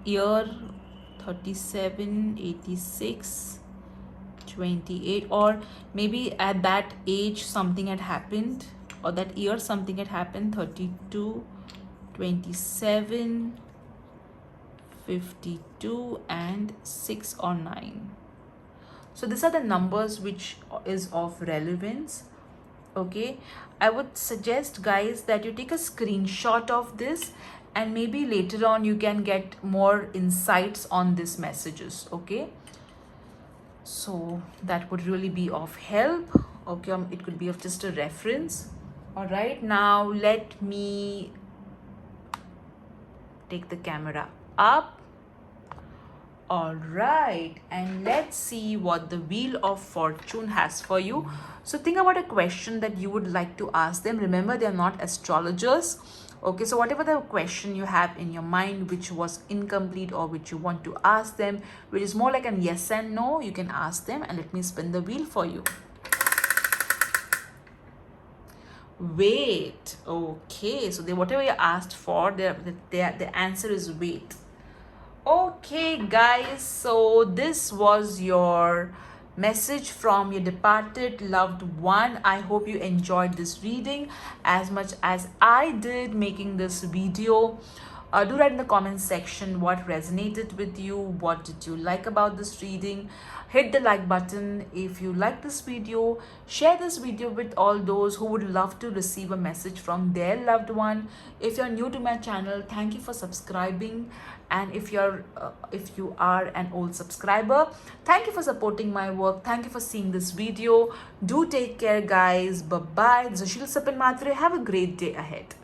year, 37, 86, 28, or maybe at that age something had happened, or that year something had happened. 32, 27, 52, and 6 or 9. So these are the numbers which is of relevance. Okay, I would suggest, guys, that you take a screenshot of this, and maybe later on you can get more insights on these messages. Okay, so that would really be of help. Okay, it could be of just a reference. All right, now let me take the camera up. All right, and let's see what the Wheel of Fortune has for you. So think about a question that you would like to ask them. Remember, they are not astrologers. Okay, so whatever the question you have in your mind which was incomplete, or which you want to ask them, which is more like an yes and no, you can ask them, and let me spin the wheel for you. Wait. Okay, so whatever you asked for, the answer is wait. Okay, guys, so this was your message from your departed loved one. I hope you enjoyed this reading as much as I did making this video. Do write in the comment section what resonated with you, what did you like about this reading. Hit the like button if you like this video. Share this video with all those who would love to receive a message from their loved one. If you're new to my channel, thank you for subscribing. And if you are an old subscriber, thank you for supporting my work. Thank you for seeing this video. Do take care, guys. Bye bye. This is Ashil Sapin Matre. Have a great day ahead.